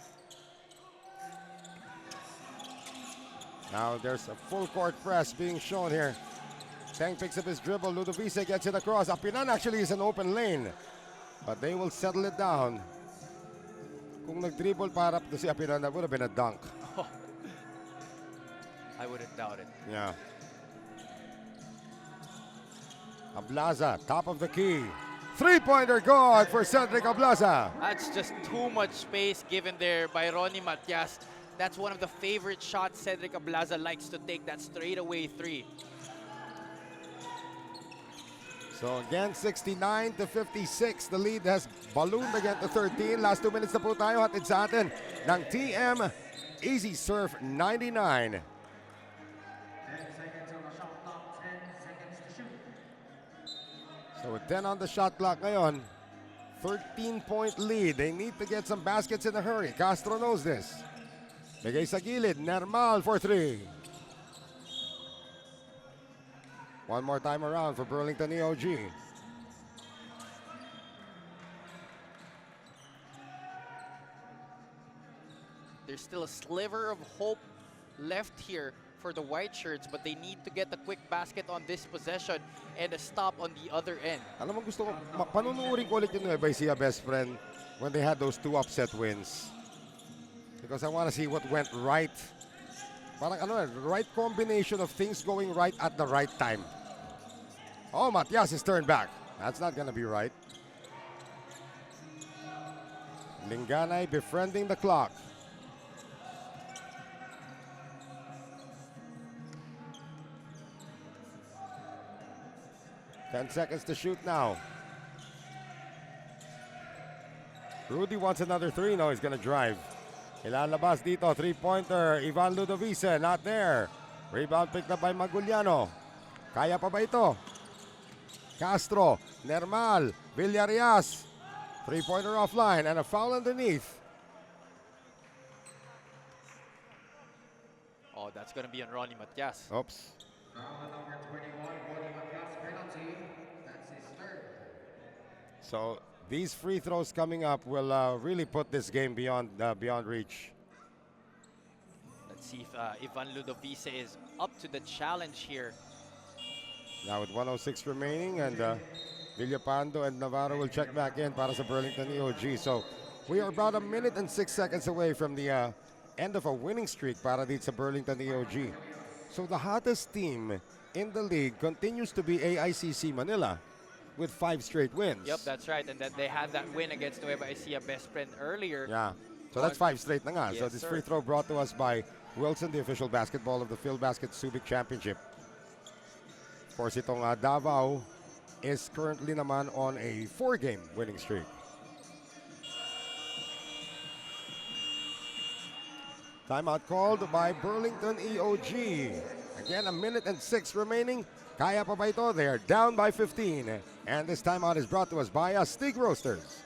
Now there's a full court press being shown here. Tang picks up his dribble. Ludovice gets it across. Apinan actually is an open lane. But they will settle it down. Kung nag-dribble para to si Apinan, that would have been a dunk. Oh. I wouldn't doubt it. Yeah. Ablaza, top of the key. Three-pointer good for Cedric Ablaza. That's just too much space given there by Ronnie Matias. That's one of the favorite shots Cedric Ablaza likes to take, that straightaway 3. So again, 69-56. The lead has ballooned again to 13. Last 2 minutes na po tayo. Hatid sa atin ng TM Easy Surf 99. 10 seconds on the shot clock, 10 seconds to shoot. So with 10 on the shot clock ngayon, 13-point lead. They need to get some baskets in a hurry. Castro knows this. Bigay sa gilid, Nermal for 3. One more time around for Burlington EOG. There's still a sliver of hope left here for the white shirts, but they need to get a quick basket on this possession and a stop on the other end. Alam mo, gusto ko, panunuurin ko ulit yung Nueva Ecija best friend when they had those 2 upset wins. Because I want to see what went right. Parang right combination of things going right at the right time. Oh, Matias is turned back. That's not going to be right. Linganay befriending the clock. Ten seconds to shoot now. Rudy wants another 3. No, he's going to drive. Ilalabas dito, 3-pointer. Ivan Ludovice, not there. Rebound picked up by Maguliano. Kaya pa ba ito? Castro, Nermal, Villarias. 3-pointer offline and a foul underneath. Oh, that's going to be on Ronnie Matias. Oops. Foul number 21, Ronnie Matias, penalty. That's his 3rd. So these free throws coming up will really put this game beyond reach. Let's see if Ivan Ludovice is up to the challenge here. Now with 1:06 remaining, and Villapando and Navarro will check back in para sa Burlington EOG. So we are about 1 minute and 6 seconds away from the end of a winning streak para dito sa Burlington EOG. So the hottest team in the league continues to be AICC Manila with 5 straight wins. Yep, that's right. And then they had that win against Nueva Ecija best friend earlier. Yeah. So that's 5 straight na nga. Yes, So this sir. free throw brought to us by Wilson, the official basketball of the Phil Basket Subic Championship. Of course, itong Davao is currently naman on a 4-game winning streak. Timeout called by Burlington EOG. Again, 1 minute and 6 remaining. Kaya pa ba ito? They're down by 15. And this timeout is brought to us by Stig Roasters.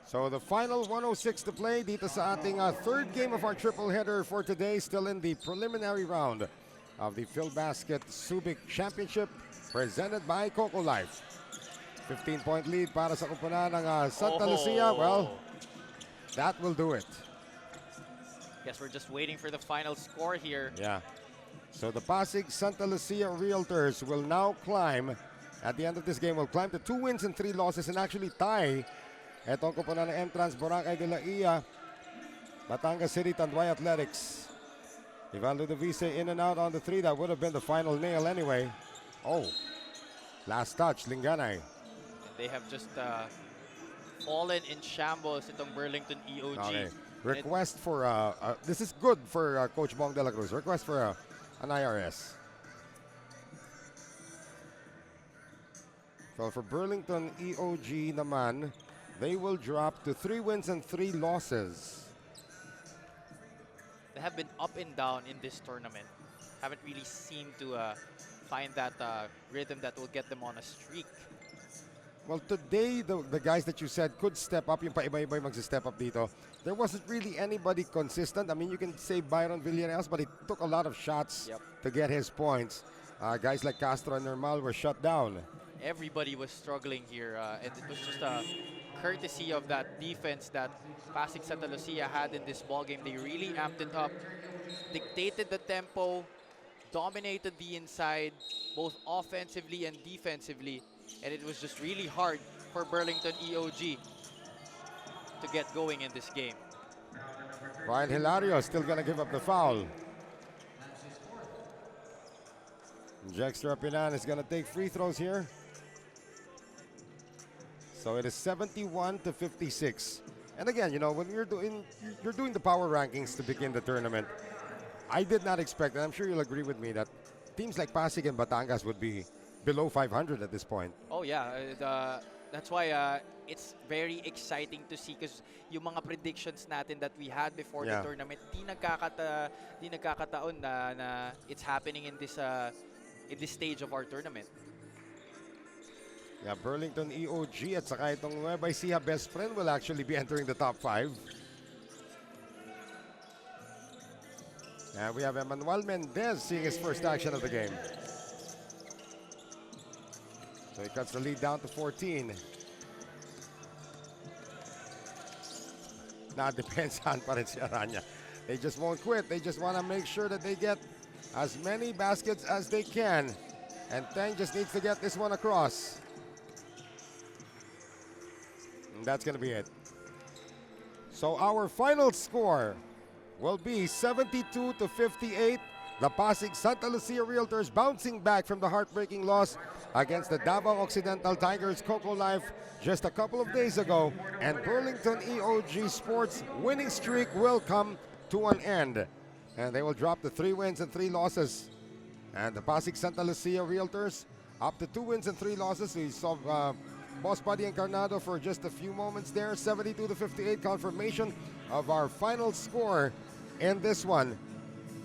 So the final 106 to play dito sa ating third game of our triple header for today, still in the preliminary round of the PhilBasket Subic Championship presented by Coco Life. 15-point lead para sa kupunan ng Santa Lucia. Well, that will do it. Guess we're just waiting for the final score here. Yeah. So the Pasig Santa Lucia Realtors will now climb, at the end of this game, will climb to 2 wins and 3 losses and actually tie etong kupunan ng Entrance, Boracay de la Ia, Batangas City, Tanduay Athletics. Ivan Ludovice in and out on the 3. That would have been the final nail anyway. Oh, last touch, Linganay. They have just fallen in shambles itong Burlington EOG. Okay. Request for, this is good for Coach Bong de la Cruz. Request for an IRS. So for Burlington EOG naman, they will drop to 3 wins and 3 losses. They have been up and down in this tournament. Haven't really seemed to find that rhythm that will get them on a streak. Well, today, the guys that you said could step up, yung paiba-iba yung magsi-step up dito, there wasn't really anybody consistent. I mean, you can say Byron Villarreal, but he took a lot of shots to get his points. Guys like Castro and Normal were shut down. Everybody was struggling here, and it was just a courtesy of that defense that Pasig Santa Lucia had in this ballgame. They really amped it up, dictated the tempo, dominated the inside, both offensively and defensively, and it was just really hard for Burlington EOG to get going in this game. Brian Hilario still going to give up the foul. Jexter Pinan is going to take free throws here. So it is 71 to 56. And again, you know, when you're doing the power rankings to begin the tournament, I did not expect, and I'm sure you'll agree with me, that teams like Pasig and Batangas would be below 500 at this point. Oh yeah, that's why it's very exciting to see, because yung mga predictions natin that we had before the tournament, di nagkakataon na it's happening in this stage of our tournament. Yeah, Burlington EOG at saka itong Nueva Ecija best friend will actually be entering the top 5. And we have Emmanuel Mendez seeing his first action of the game. So he cuts the lead down to 14. Now depensahan pa rin si Aranya. They just won't quit. They just want to make sure that they get as many baskets as they can. And Teng just needs to get this one across. And that's going to be it. So our final score will be 72 to 58. The Pasig Santa Lucia Realtors bouncing back from the heartbreaking loss against the Davao Occidental Tigers Coco Life just a couple of days ago. And Burlington EOG Sports winning streak will come to an end. And they will drop to 3 wins and 3 losses. And the Pasig Santa Lucia Realtors up to 2 wins and 3 losses. We saw Boss Buddy Encarnado for just a few moments there. 72 to 58 confirmation of our final score in this one.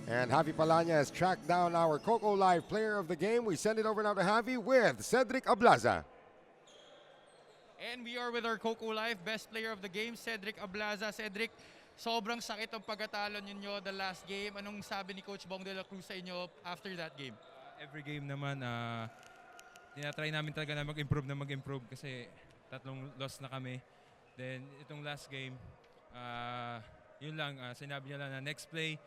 And Javi Palanya has tracked down our Coco Live player of the game. We send it over now to Javi with Cedric Ablaza. And we are with our Coco Live best player of the game, Cedric Ablaza. Cedric, sobrang sakit ang pagkatalo ninyo the last game. Anong sabi ni Coach Bong de la Cruz sa inyo after that game? Every game naman, tinatry namin talaga na mag-improve kasi 3 loss na kami. Then itong last game, yun lang, sinabi niya lang na next play,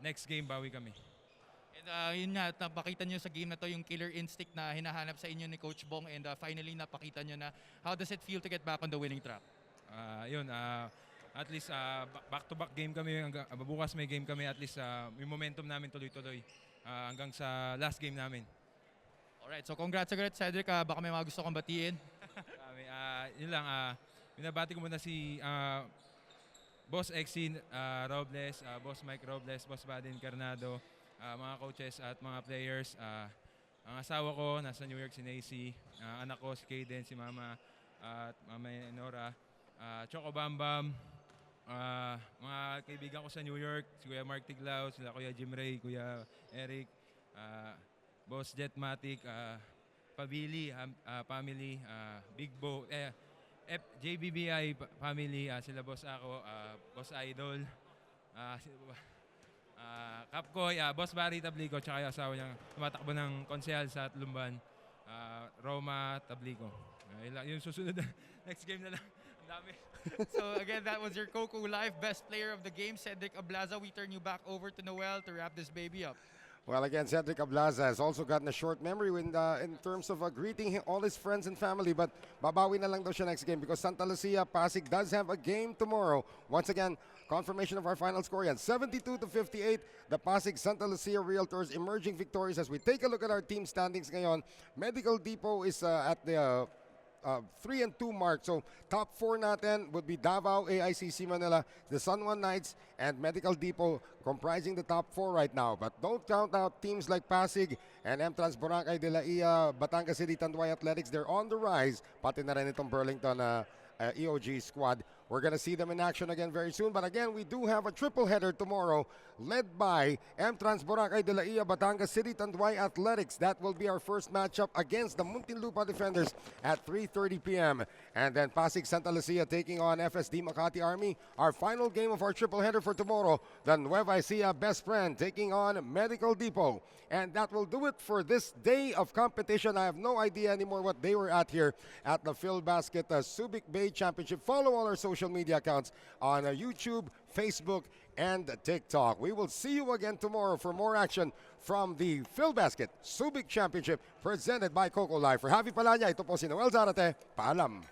next game bawi kami. And yun nga, napakita nyo sa game na to yung killer instinct na hinahanap sa inyo ni Coach Bong, and finally napakita nyo na how does it feel to get back on the winning track? At least back-to-back game kami, bukas may game kami, at least yung momentum namin tuloy-tuloy hanggang sa last game namin. Alright, so congrats again, Cedric. Baka may mga gusto kong batiin. Yun lang, binabati ko muna si Boss Exin Robles, Boss Mike Robles, Boss Badin Carnado, mga coaches at mga players. Ang asawa ko, nasa New York, si Nacy. Anak ko, si Kaden, si Mama, at Mama Nora. Choco Bambam, mga kaibigan ko sa New York, si Kuya Mark Tiglao, sila Kuya Jim Ray, Kuya Eric, Boss Jetmatic, Pabili, family, Big Bo, JBBI family, sila boss ako, boss Idol, sino ba? Kapkoy, boss Barry Tablico, tsaka yung asawa niya, tumatakbo ng konsehal sa Lumban, Roma Tablico. Yung susunod na, next game na lang, ang dami. So again, that was your Coco Life Best Player of the Game, Cedric Ablaza. We turn you back over to Noel to wrap this baby up. Well, again, Cedric Ablaza has also gotten a short memory in terms of greeting all his friends and family. But babawi na lang daw siya next game because Santa Lucia, Pasig does have a game tomorrow. Once again, confirmation of our final score yan. 72-58, the Pasig Santa Lucia Realtors emerging victorious. As we take a look at our team standings ngayon, Medical Depot is at the 3-2 mark. So top 4 natin would be Davao, AICC Manila, the San Juan Knights, and Medical Depot comprising the top 4 right now. But don't count out teams like Pasig and M-Trans Boracay de la Ia, Batangas City, Tanduay Athletics. They're on the rise. Pati na rin itong Burlington EOG squad. We're going to see them in action again very soon. But again, we do have a triple header tomorrow led by M-Trans Boracay de la Ia, Batangas City, Tanduay Athletics. That will be our first matchup against the Muntinlupa Defenders at 3:30 p.m. And then Pasig Santa Lucia taking on FSD Makati Army. Our final game of our triple header for tomorrow, the Nueva Ecija Best Friend taking on Medical Depot. And that will do it for this day of competition. I have no idea anymore what they were at here at the Phil Basket Subic Bay Championship. Follow all our social media accounts on YouTube, Facebook, and TikTok. We will see you again tomorrow for more action from the Phil Basket Subic Championship presented by Coco Life. For Javi Palanya, ito po si Noel Zarate. Paalam.